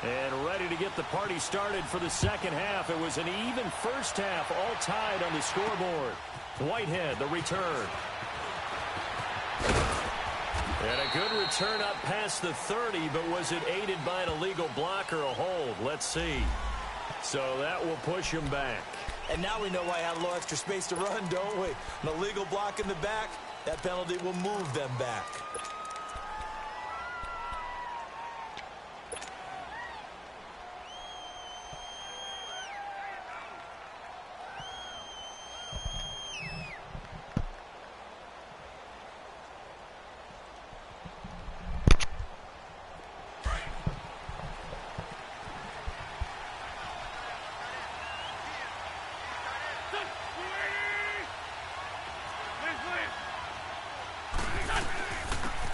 And ready to get the party started for the second half. It was an even first half, all tied on the scoreboard. Whitehead, the return. And a good return up past the 30, but was it aided by an illegal block or a hold? Let's see. So that will push him back. And now we know why I had a little extra space to run, don't we? An illegal block in the back, that penalty will move them back.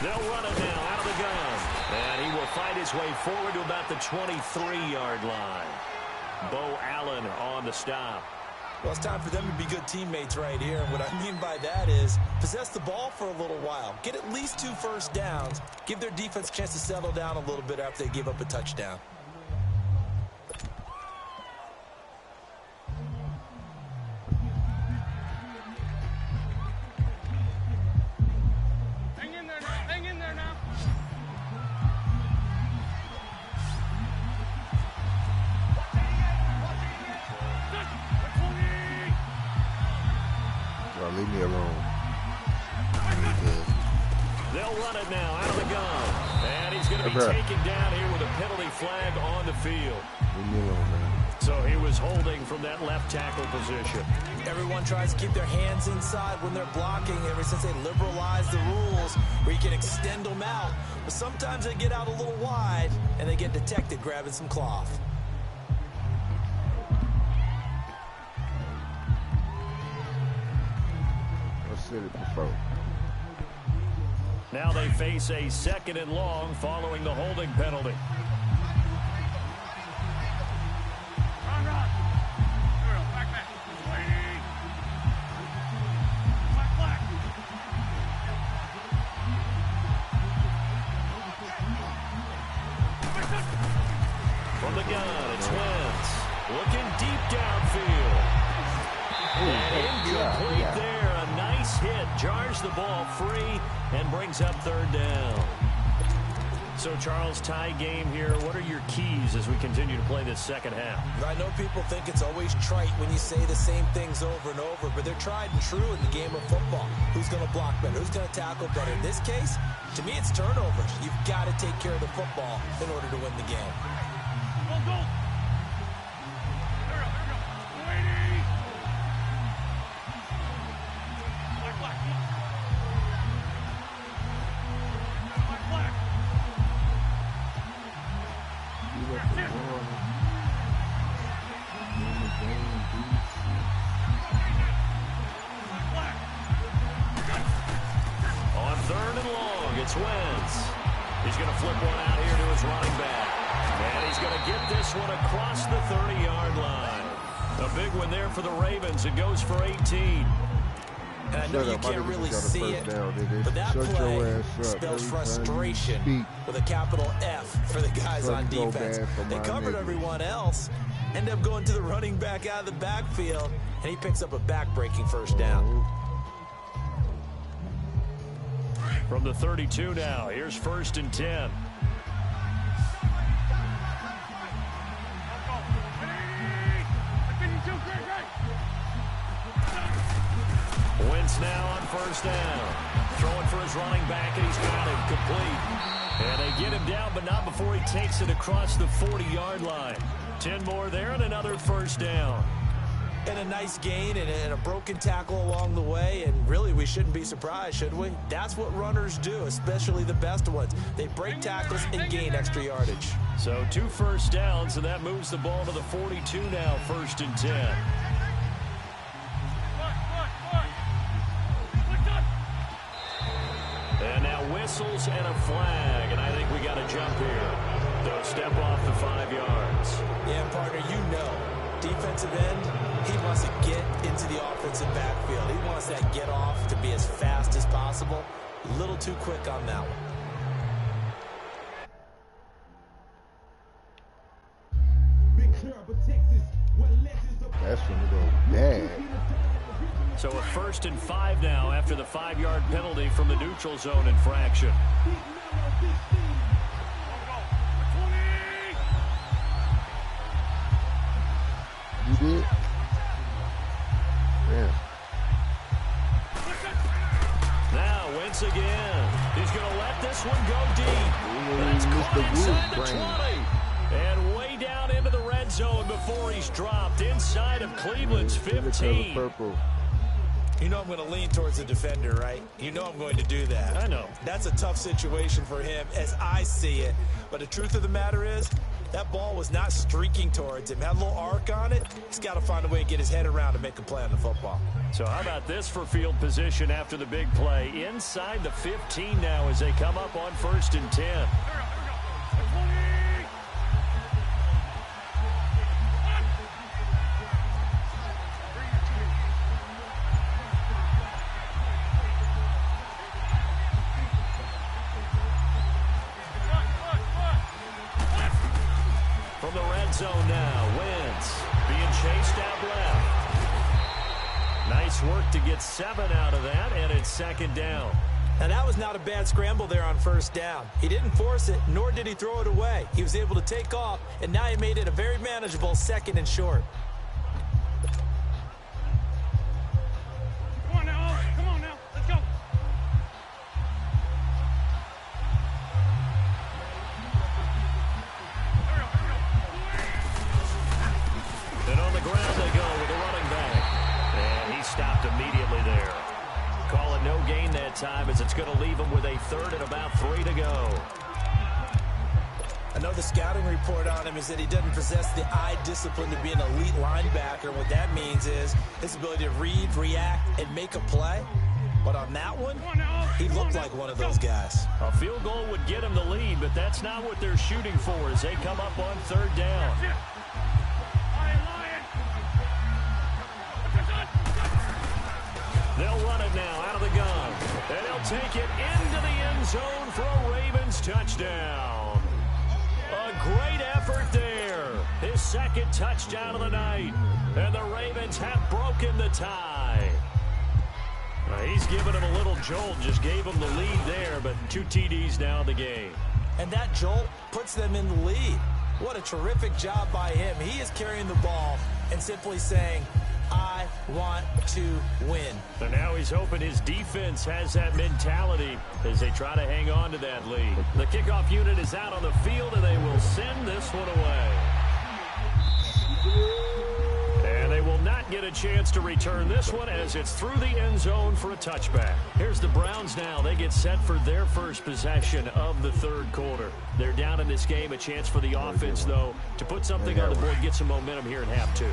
They'll run it now out of the gun. And he will fight his way forward to about the 23-yard line. Bo Allen on the stop. Well, it's time for them to be good teammates right here. And what I mean by that is possess the ball for a little while. Get at least 2 first downs. Give their defense a chance to settle down a little bit after they give up a touchdown. Leave me alone. They'll run it now out of the gun. And he's going to be taken down here with a penalty flag on the field. Leave me alone, man. So he was holding from that left tackle position. Everyone tries to keep their hands inside when they're blocking ever since they liberalized the rules where you can extend them out. But sometimes they get out a little wide and they get detected grabbing some cloth. Now they face a 2nd and long following the holding penalty. From the gun, it's Wentz. Looking deep downfield. And incomplete there. A nice hit. Jars the ball free and brings up third down. So, Charles, tie game here. What are your keys as we continue to play this second half? I know people think it's always trite when you say the same things over and over, but they're tried and true in the game of football. Who's going to block better? Who's going to tackle better? In this case, to me, it's turnovers. You've got to take care of the football in order to win the game. Go, go. On third and long, it's Wentz. He's going to flip one out here to his running back. And he's going to get this one across the 30-yard line. A big one there for the Ravens. It goes for 18. And I know you can't really see it, but that play spells frustration with a capital F for the guys on defense. They covered everyone else, end up going to the running back out of the backfield, and he picks up a back-breaking first down. From the 32 now, here's first and 10. Wentz now on first down. Throwing for his running back, and he's got him complete. And they get him down, but not before he takes it across the 40-yard line. 10 more there and another first down. And a nice gain and a broken tackle along the way, and really we shouldn't be surprised, should we? That's what runners do, especially the best ones. They break tackles and gain extra yardage. So 2 first downs, and that moves the ball to the 42 now, first and 10. And now whistles and a flag, and I think we got a jump here. They'll step off the 5 yards. Yeah, partner, you know, defensive end, he wants to get into the offensive backfield. He wants that get off to be as fast as possible. A little too quick on that one. That's when it goes bad. So a first and 5 now after the 5-yard penalty from the neutral zone infraction. You did? Yeah. Now Wentz again. He's going to let this one go deep. That's caught inside the 20. And way down into the red zone before he's dropped inside of Cleveland's 15. You know I'm going to lean towards the defender, right? You know I'm going to do that. I know. That's a tough situation for him as I see it. But the truth of the matter is, that ball was not streaking towards him. Had a little arc on it. He's got to find a way to get his head around and make a play on the football. So how about this for field position after the big play? Inside the 15 now as they come up on first and 10. From the red zone now, Wentz being chased out left. Nice work to get 7 out of that, and it's second down. And that was not a bad scramble there on first down. He didn't force it, nor did he throw it away. He was able to take off, and now he made it a very manageable second and short. Come on now, come on now, let's go. And on the ground they go with a running back. And he stopped immediately there. Call it no gain that time as it's going to leave him with a third and about 3 to go. I know the scouting report on him is that he doesn't possess the eye discipline to be an elite linebacker. What that means is his ability to read, react, and make a play. But on that one, he looked like one of those guys. A field goal would get him the lead, but that's not what they're shooting for as they come up on third down. They'll run it now out of the gun. And they'll take it into the end zone for a Ravens touchdown. A great effort there. second touchdown of the night. And the Ravens have broken the tie. He's given him a little jolt, just gave him the lead there, but 2 TDs now in the game. And that jolt puts them in the lead. What a terrific job by him. He is carrying the ball and simply saying, I want to win. And now he's hoping his defense has that mentality as they try to hang on to that lead. The kickoff unit is out on the field, and they will send this one away. And they will not get a chance to return this one as it's through the end zone for a touchback. Here's the Browns now. They get set for their first possession of the third quarter. They're down in this game. A chance for the offense, though, to put something on the board, get some momentum here in half 2.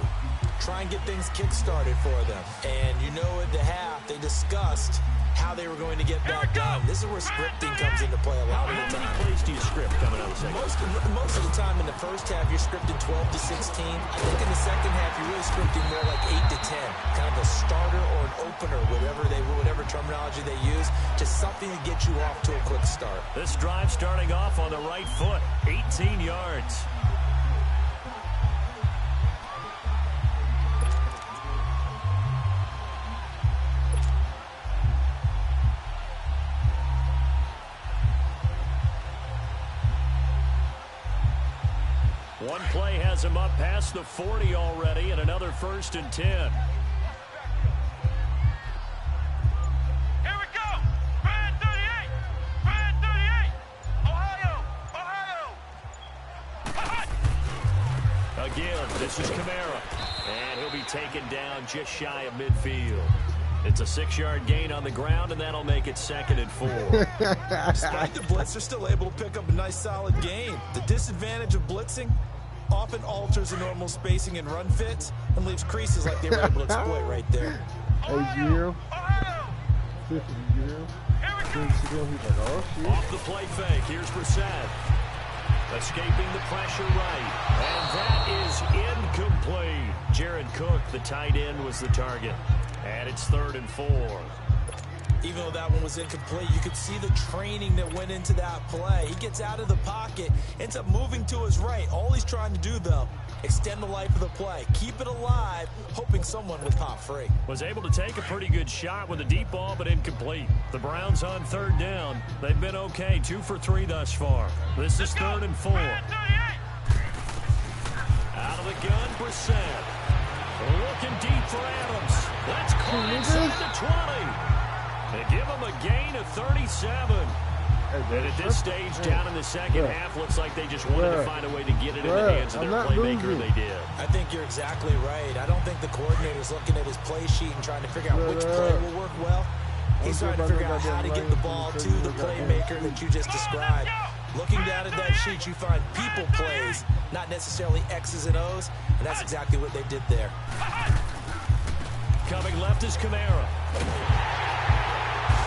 Try and get things kick-started for them. And you know at the half, they discussed how they were going to get that done. This is where scripting comes into play a lot of the time. How many plays do you script coming out of the second? Most of the time in the first half, you're scripting 12 to 16. I think in the second half, you're really scripting more like 8 to 10. Kind of a starter or an opener, whatever terminology they use, just something to get you off to a quick start. This drive starting off on the right foot, 18 yards. One play has him up past the 40 already, and another 1st and 10. Here we go. Brand 38. Brand 38. Ohio. Again, this is Kamara. And he'll be taken down just shy of midfield. It's a 6-yard gain on the ground, and that'll make it 2nd and 4. Despite the blitz, they're still able to pick up a nice, solid gain. The disadvantage of blitzing often alters the normal spacing and run fits and leaves creases like they were able to exploit right there. A-0. 50 0. Off the play fake, here's Brissett. Escaping the pressure right. And that is incomplete. Jared Cook, the tight end, was the target. And it's 3rd and 4. Even though that one was incomplete, you could see the training that went into that play. He gets out of the pocket, ends up moving to his right. All he's trying to do, though, extend the life of the play. Keep it alive, hoping someone would pop free. Was able to take a pretty good shot with a deep ball, but incomplete. The Browns on 3rd down. They've been okay, 2 for 3 thus far. This is 3rd and 4. Out of the gun, Brissett. Looking deep for Adams. That's caught inside the 20. They give him a gain of 37. And at this stage, down in the second half, looks like they just wanted to find a way to get it in the hands of their playmaker. They did. I think you're exactly right. I don't think the coordinator's looking at his play sheet and trying to figure out which play will work well. He's trying to figure out how to get the ball to the playmaker that you just described. Looking down at that sheet, you find people plays, not necessarily X's and O's, and that's exactly what they did there. Coming left is Kamara.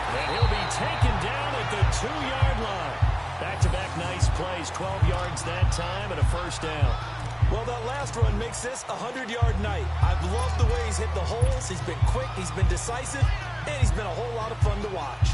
And he'll be taken down at the 2-yard line. Back-to-back nice plays, 12 yards that time and a 1st down. Well, that last run makes this a 100-yard night. I've loved the way he's hit the holes. He's been quick, he's been decisive, and he's been a whole lot of fun to watch.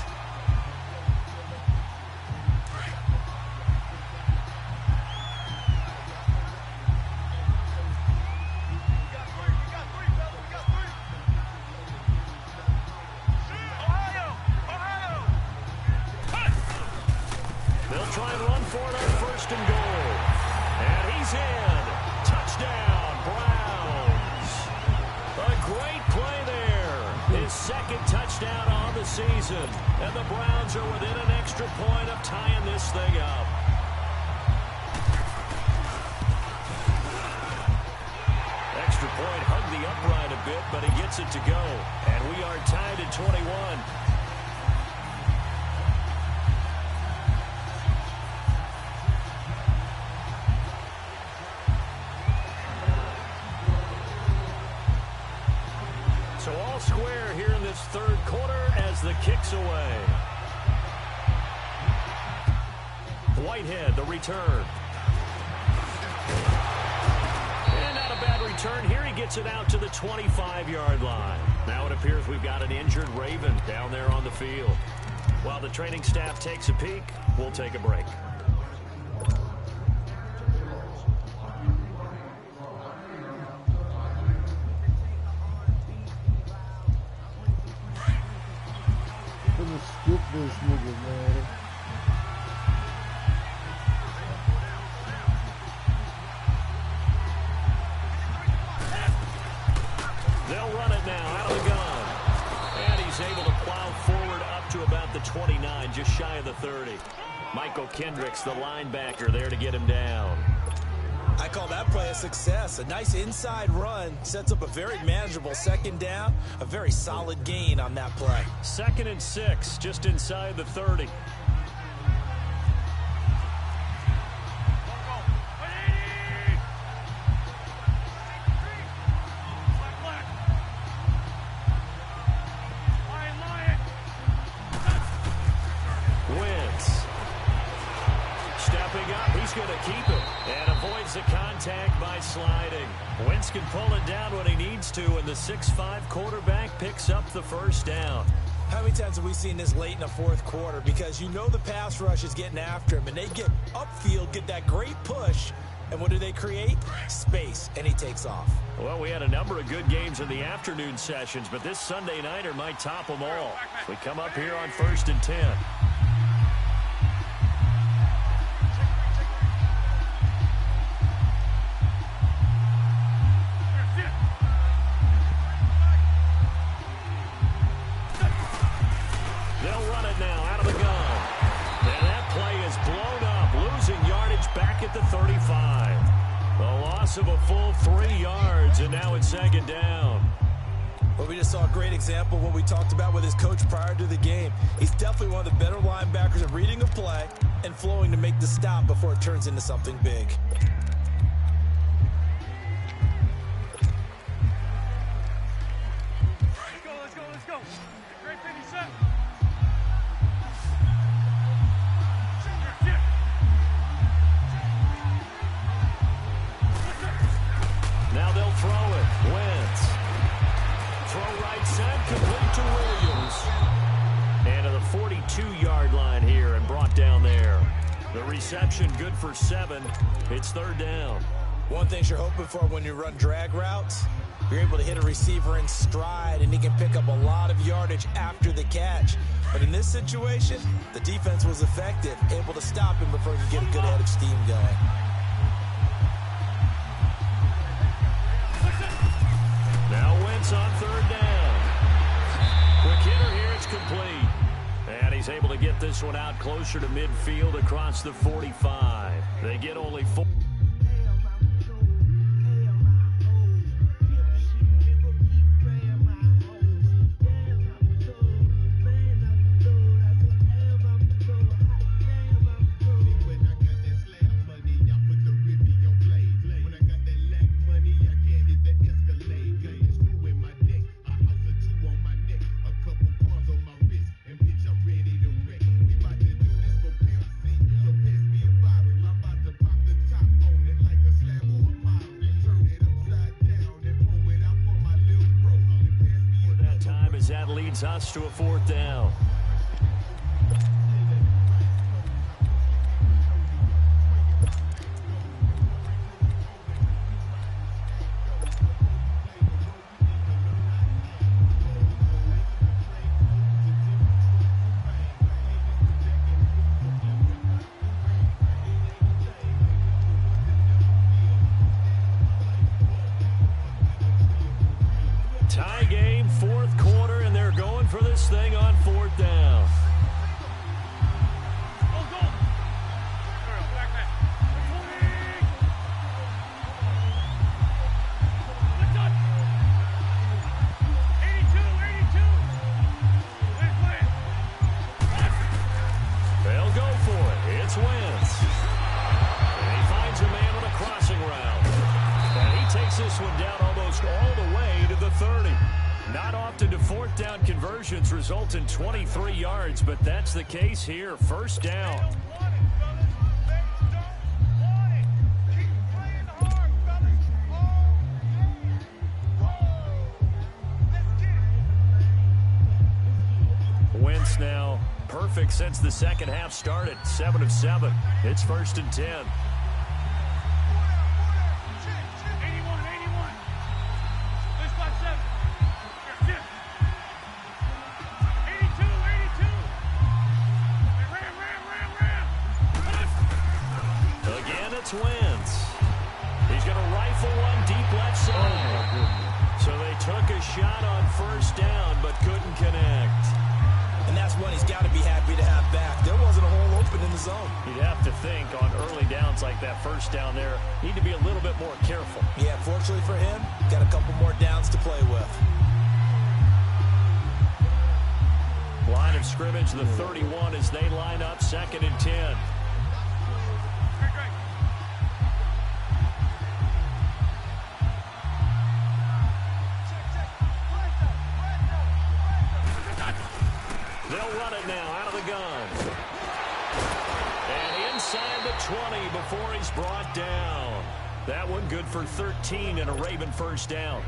Try and run for it on 1st and goal. And he's in. Touchdown, Browns. A great play there. His 2nd touchdown on the season. And the Browns are within an extra point of tying this thing up. Extra point hugged the upright a bit, but he gets it to go. And we are tied at 21. So all square here in this 3rd quarter as the kick's away. Whitehead, the return. And not a bad return here. He gets it out to the 25-yard line. Now it appears we've got an injured Raven down there on the field. While the training staff takes a peek, we'll take a break. this nigga, man. They'll run it now out of the gun. And he's able to plow forward up to about the 29, just shy of the 30. Michael Kendricks, the linebacker, there to get him down. I call that play a success. A nice inside run sets up a very manageable second down. A very solid gain on that play. 2nd and 6, just inside the 30. Going to keep it and avoids the contact by sliding. Wentz can pull it down when he needs to, and the 6'5" quarterback picks up the first down. How many times have we seen this late in the fourth quarter? Because you know the pass rush is getting after him, and they get upfield, get that great push, and what do they create? Space, and he takes off. Well, we had a number of good games in the afternoon sessions, but this Sunday nighter might top them all. We come up here on 1st and 10. The 35. The loss of a full 3 yards, and now it's 2nd down. Well, we just saw a great example of what we talked about with his coach prior to the game. He's definitely one of the better linebackers at reading a play and flowing to make the stop before it turns into something big. Let's go. Great 57. Now they'll throw it. Wentz. Throw right side, complete to Williams. And to the 42-yard line here and brought down there. The reception good for 7. It's 3rd down. One thing you're hoping for when you run drag routes, you're able to hit a receiver in stride, and he can pick up a lot of yardage after the catch. But in this situation, the defense was effective, able to stop him before he could get a good head of steam going. Now Wentz on 3rd down. Quick hitter here, it's complete. And he's able to get this one out closer to midfield across the 45. They get only 4. That leads us to a 4th down. Tie game, 4th quarter, and they're going for this thing on 4th down. They'll go for it. It's Wentz. And he finds a man on a crossing route. And he takes this one down almost all the way to the 30. Not often do 4th down conversions result in 23 yards, but that's the case here. 1st down. Wentz now perfect since the second half started. 7 of 7. It's 1st and 10. Wentz. He's going to rifle one deep left side. So they took a shot on first down, but couldn't connect. And that's one he's got to be happy to have back. There wasn't a hole open in the zone. You'd have to think on early downs like that first down there, need to be a little bit more careful. Yeah, fortunately for him, got a couple more downs to play with. Line of scrimmage, the 31 as they line up, 2nd and 10. They'll run it now out of the gun. And inside the 20 before he's brought down. That one good for 13 and a Raven first down.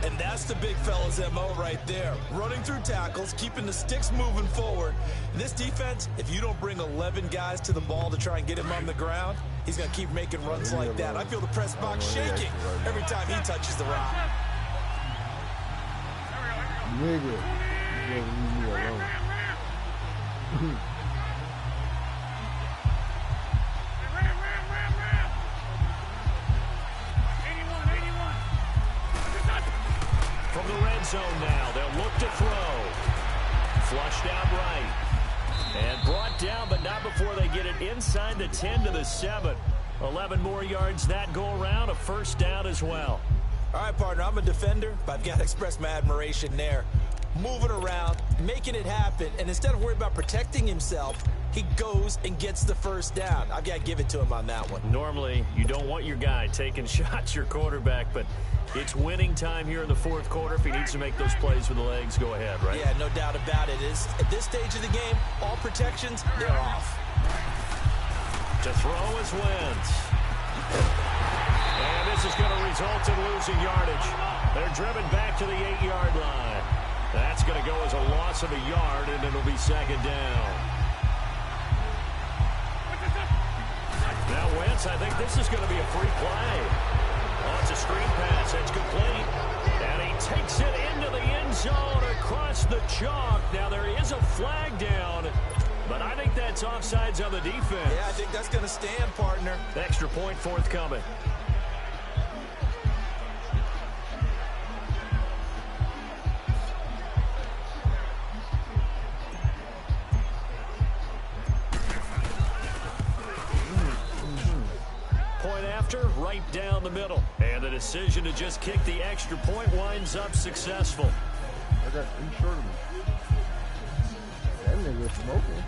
And that's the big fella's MO right there. Running through tackles, keeping the sticks moving forward. This defense, if you don't bring 11 guys to the ball to try and get him on the ground, he's going to keep making runs like that. I feel the press box shaking every time he touches the rock. Nigga, you gotta leave me alone. From the red zone now, they'll look to throw. Flushed out right. And brought down, but not before they get it inside the 10 to the 7. 11 more yards that go around, a first down as well. All right, partner, I'm a defender, but I've got to express my admiration there. Moving around, making it happen, and instead of worrying about protecting himself, he goes and gets the first down. I've got to give it to him on that one. Normally, you don't want your guy taking shots, your quarterback, but it's winning time here in the fourth quarter. If he needs to make those plays with the legs, go ahead, right? Yeah, no doubt about it. At this stage of the game, all protections, they're off. To throw is Wentz. And this is going to result in losing yardage. They're driven back to the 8-yard line. That's going to go as a loss of a yard, and it'll be 2nd down. Now Wentz, I think this is going to be a free play. Oh, it's a screen pass. It's complete. And he takes it into the end zone across the chalk. Now there is a flag down, but I think that's offsides on the defense. Yeah, I think that's going to stand, partner. Extra point forthcoming. Right down the middle. And the decision to just kick the extra point winds up successful. I got too short of me. That nigga smoking.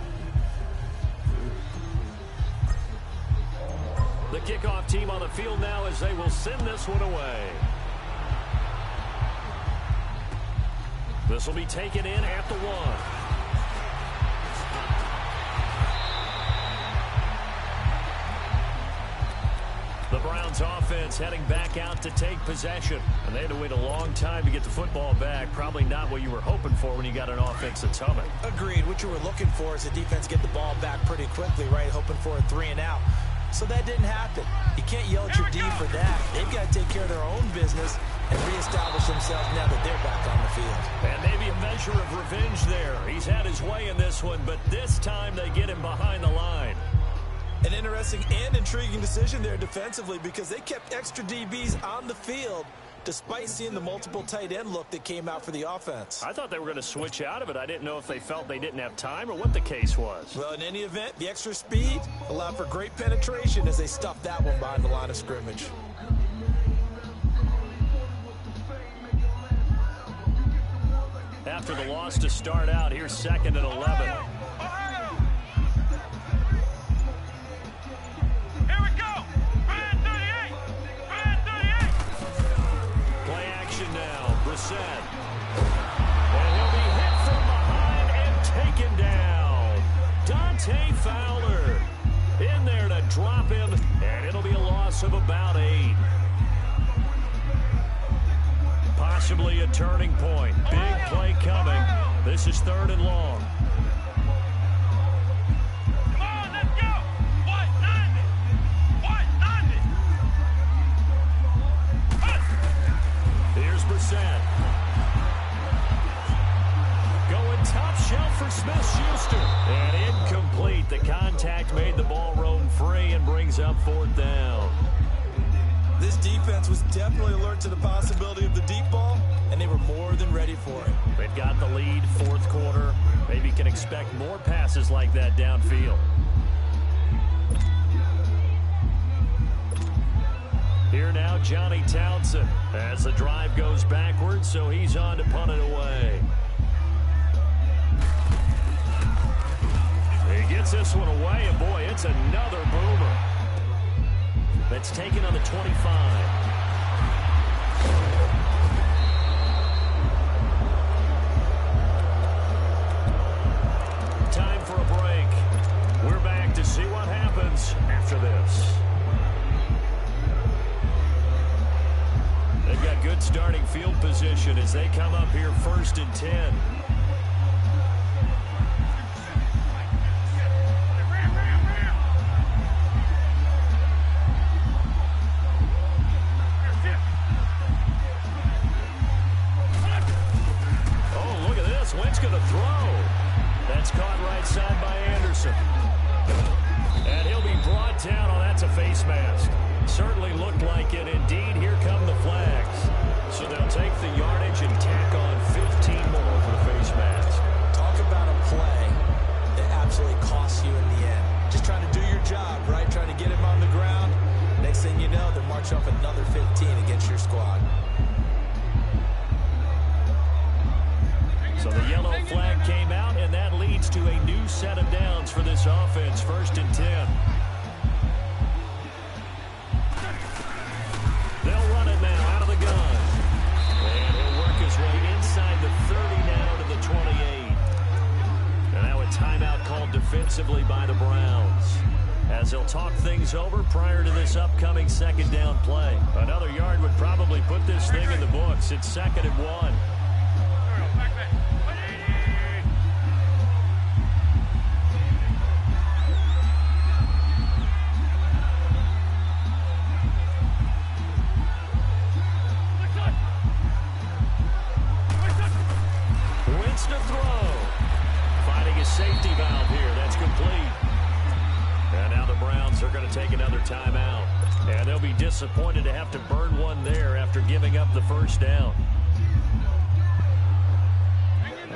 The kickoff team on the field now as they will send this one away. This will be taken in at the 1. The Browns offense heading back out to take possession. And they had to wait a long time to get the football back. Probably not what you were hoping for when you got an offense that's humming. Agreed. What you were looking for is the defense get the ball back pretty quickly, right? Hoping for a 3 and out. So that didn't happen. You can't yell at your D for that. They've got to take care of their own business and reestablish themselves now that they're back on the field. And maybe a measure of revenge there. He's had his way in this one, but this time they get him behind the line. An interesting and intriguing decision there defensively because they kept extra DBs on the field despite seeing the multiple tight end look that came out for the offense. I thought they were going to switch out of it. I didn't know if they felt they didn't have time or what the case was. Well, in any event, the extra speed allowed for great penetration as they stuffed that one behind the line of scrimmage. After the loss to start out, here's 2nd and 11. And he'll be hit from behind and taken down. Dante Fowler in there to drop him, and it'll be a loss of about 8. Possibly a turning point. Big play coming. This is 3rd and long. Come on, let's go. What? 90. What? 90. Here's Brissett. Going top shelf for Smith-Schuster. And incomplete. The contact made the ball roam free and brings brings up 4th down. This defense was definitely alert to the possibility of the deep ball, and they were more than ready for it. They've got the lead, 4th quarter. Maybe can expect more passes like that downfield. Here now, Johnny Townsend, as the drive goes backwards, so he's on to punt it away. He gets this one away, and boy, it's another boomer. That's taken on the 25. Time for a break. We're back to see what happens after this. They've got good starting field position as they come up here 1st and 10. Oh, look at this. Wentz going to throw. That's caught right side by Anderson. And he'll be brought down. Oh, that's a face mask. Certainly looked like it. Indeed, here come the flags. So they'll take the yardage and tack on 15 more for the face mask. Talk about a play that absolutely costs you in the end. Just trying to do your job, right? Trying to get him on the ground. Next thing you know, they're marching off another 15 against your squad. So the yellow flag came out, and that leads to a new set of downs for this offense. 1st and 10. They'll run it now out of the gun. And he'll work his way inside the 30 now to the 28. And now a timeout called defensively by the Browns, as they'll talk things over prior to this upcoming 2nd down play. Another yard would probably put this thing in the books. It's 2nd and 1. Wentz to throw. Finding a safety valve here. That's complete. And now the Browns are going to take another timeout. And they'll be disappointed to have to burn one there after giving up the 1st down.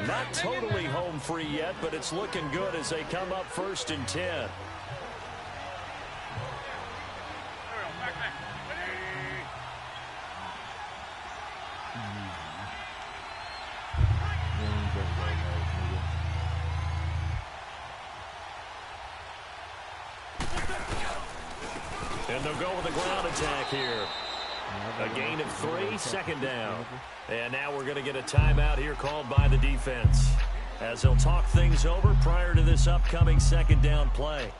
Not totally home free yet, but it's looking good as they come up 1st and 10. And they'll go with a ground attack here. A gain of 3, 2nd down. And now we're going to get a timeout here called by the defense, as they'll talk things over prior to this upcoming 2nd down play.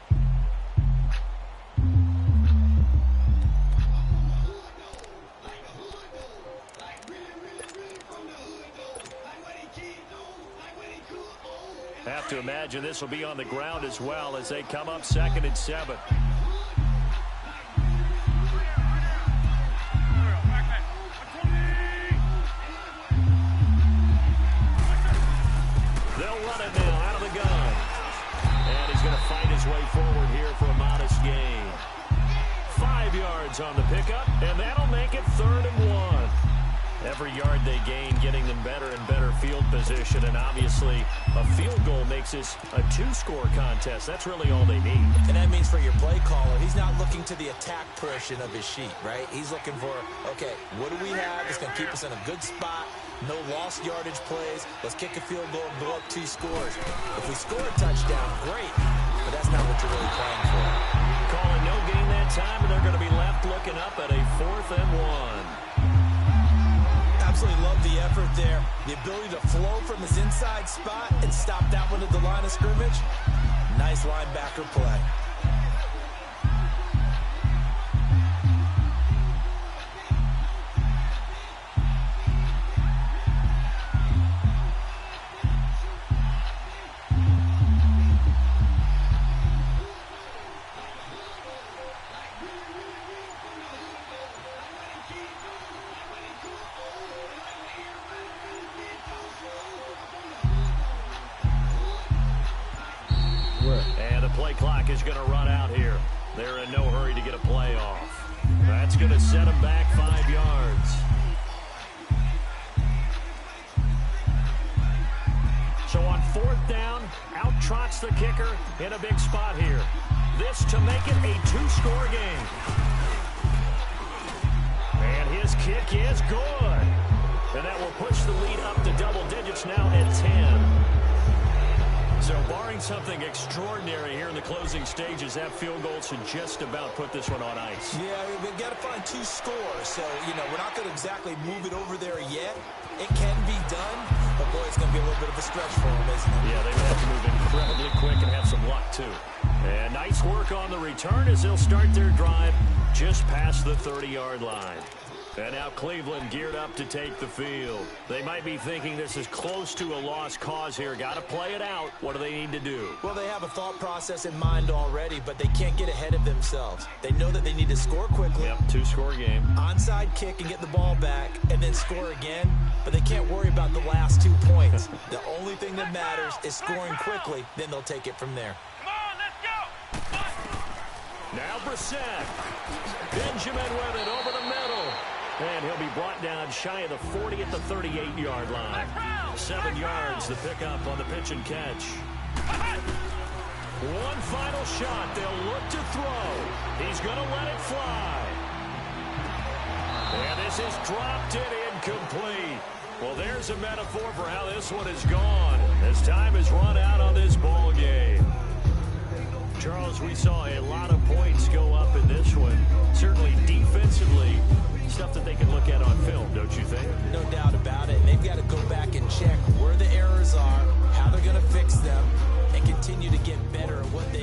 Have to imagine this will be on the ground as well as they come up 2nd and 7. They'll run it now out of the gun. And he's going to fight his way forward here for a modest gain. 5 yards on the pickup, and that'll make it 3rd and 1. Every yard they gain, getting them better and better field position, and obviously a field goal makes this a 2-score contest. That's really all they need. And that means for your play caller, he's not looking to the attack portion of his sheet, right? He's looking for, okay, what do we have that's going to keep us in a good spot? No lost yardage plays. Let's kick a field goal and blow up 2 scores. If we score a touchdown, great, but that's not what you're really playing for. Calling no gain that time, and they're going to be left looking up at a 4th and 1. Absolutely love the effort there. The ability to flow from his inside spot and stop that one at the line of scrimmage. Nice linebacker play. And the play clock is going to run out here. They're in no hurry to get a play off. That's going to set them back 5 yards. So on 4th down, out trots the kicker in a big spot here. This to make it a 2-score game. And his kick is good. And that will push the lead up to double digits now at 10. So barring something extraordinary here in the closing stages, that field goal should just about put this one on ice. Yeah, we've got to find 2 scores. So, we're not going to exactly move it over there yet. It can be done, but boy, it's going to be a little bit of a stretch for them, isn't it? Yeah, they would have to move incredibly quick and have some luck, too. And nice work on the return as they'll start their drive just past the 30-yard line. And now Cleveland geared up to take the field. They might be thinking this is close to a lost cause here. Got to play it out. What do they need to do? Well, they have a thought process in mind already, but they can't get ahead of themselves. They know that they need to score quickly. Yep, 2-score game. Onside kick and get the ball back, and then score again. But they can't worry about the last 2 points. The only thing that matters is scoring quickly. Then they'll take it from there. Come on, let's go. Now Brissett. Benjamin with it over the middle. And he'll be brought down shy of the 40 at the 38-yard line. 7 yards the pickup on the pitch and catch. One final shot. They'll look to throw. He's going to let it fly. And this is dropped in incomplete. Well, there's a metaphor for how this one is gone as time has run out on this ball game. Charles, we saw a lot of points go up in this one. Certainly defensively, stuff that they can look at on film, don't you think? No doubt about it. And they've got to go back and check where the errors are, how they're going to fix them, and continue to get better at what they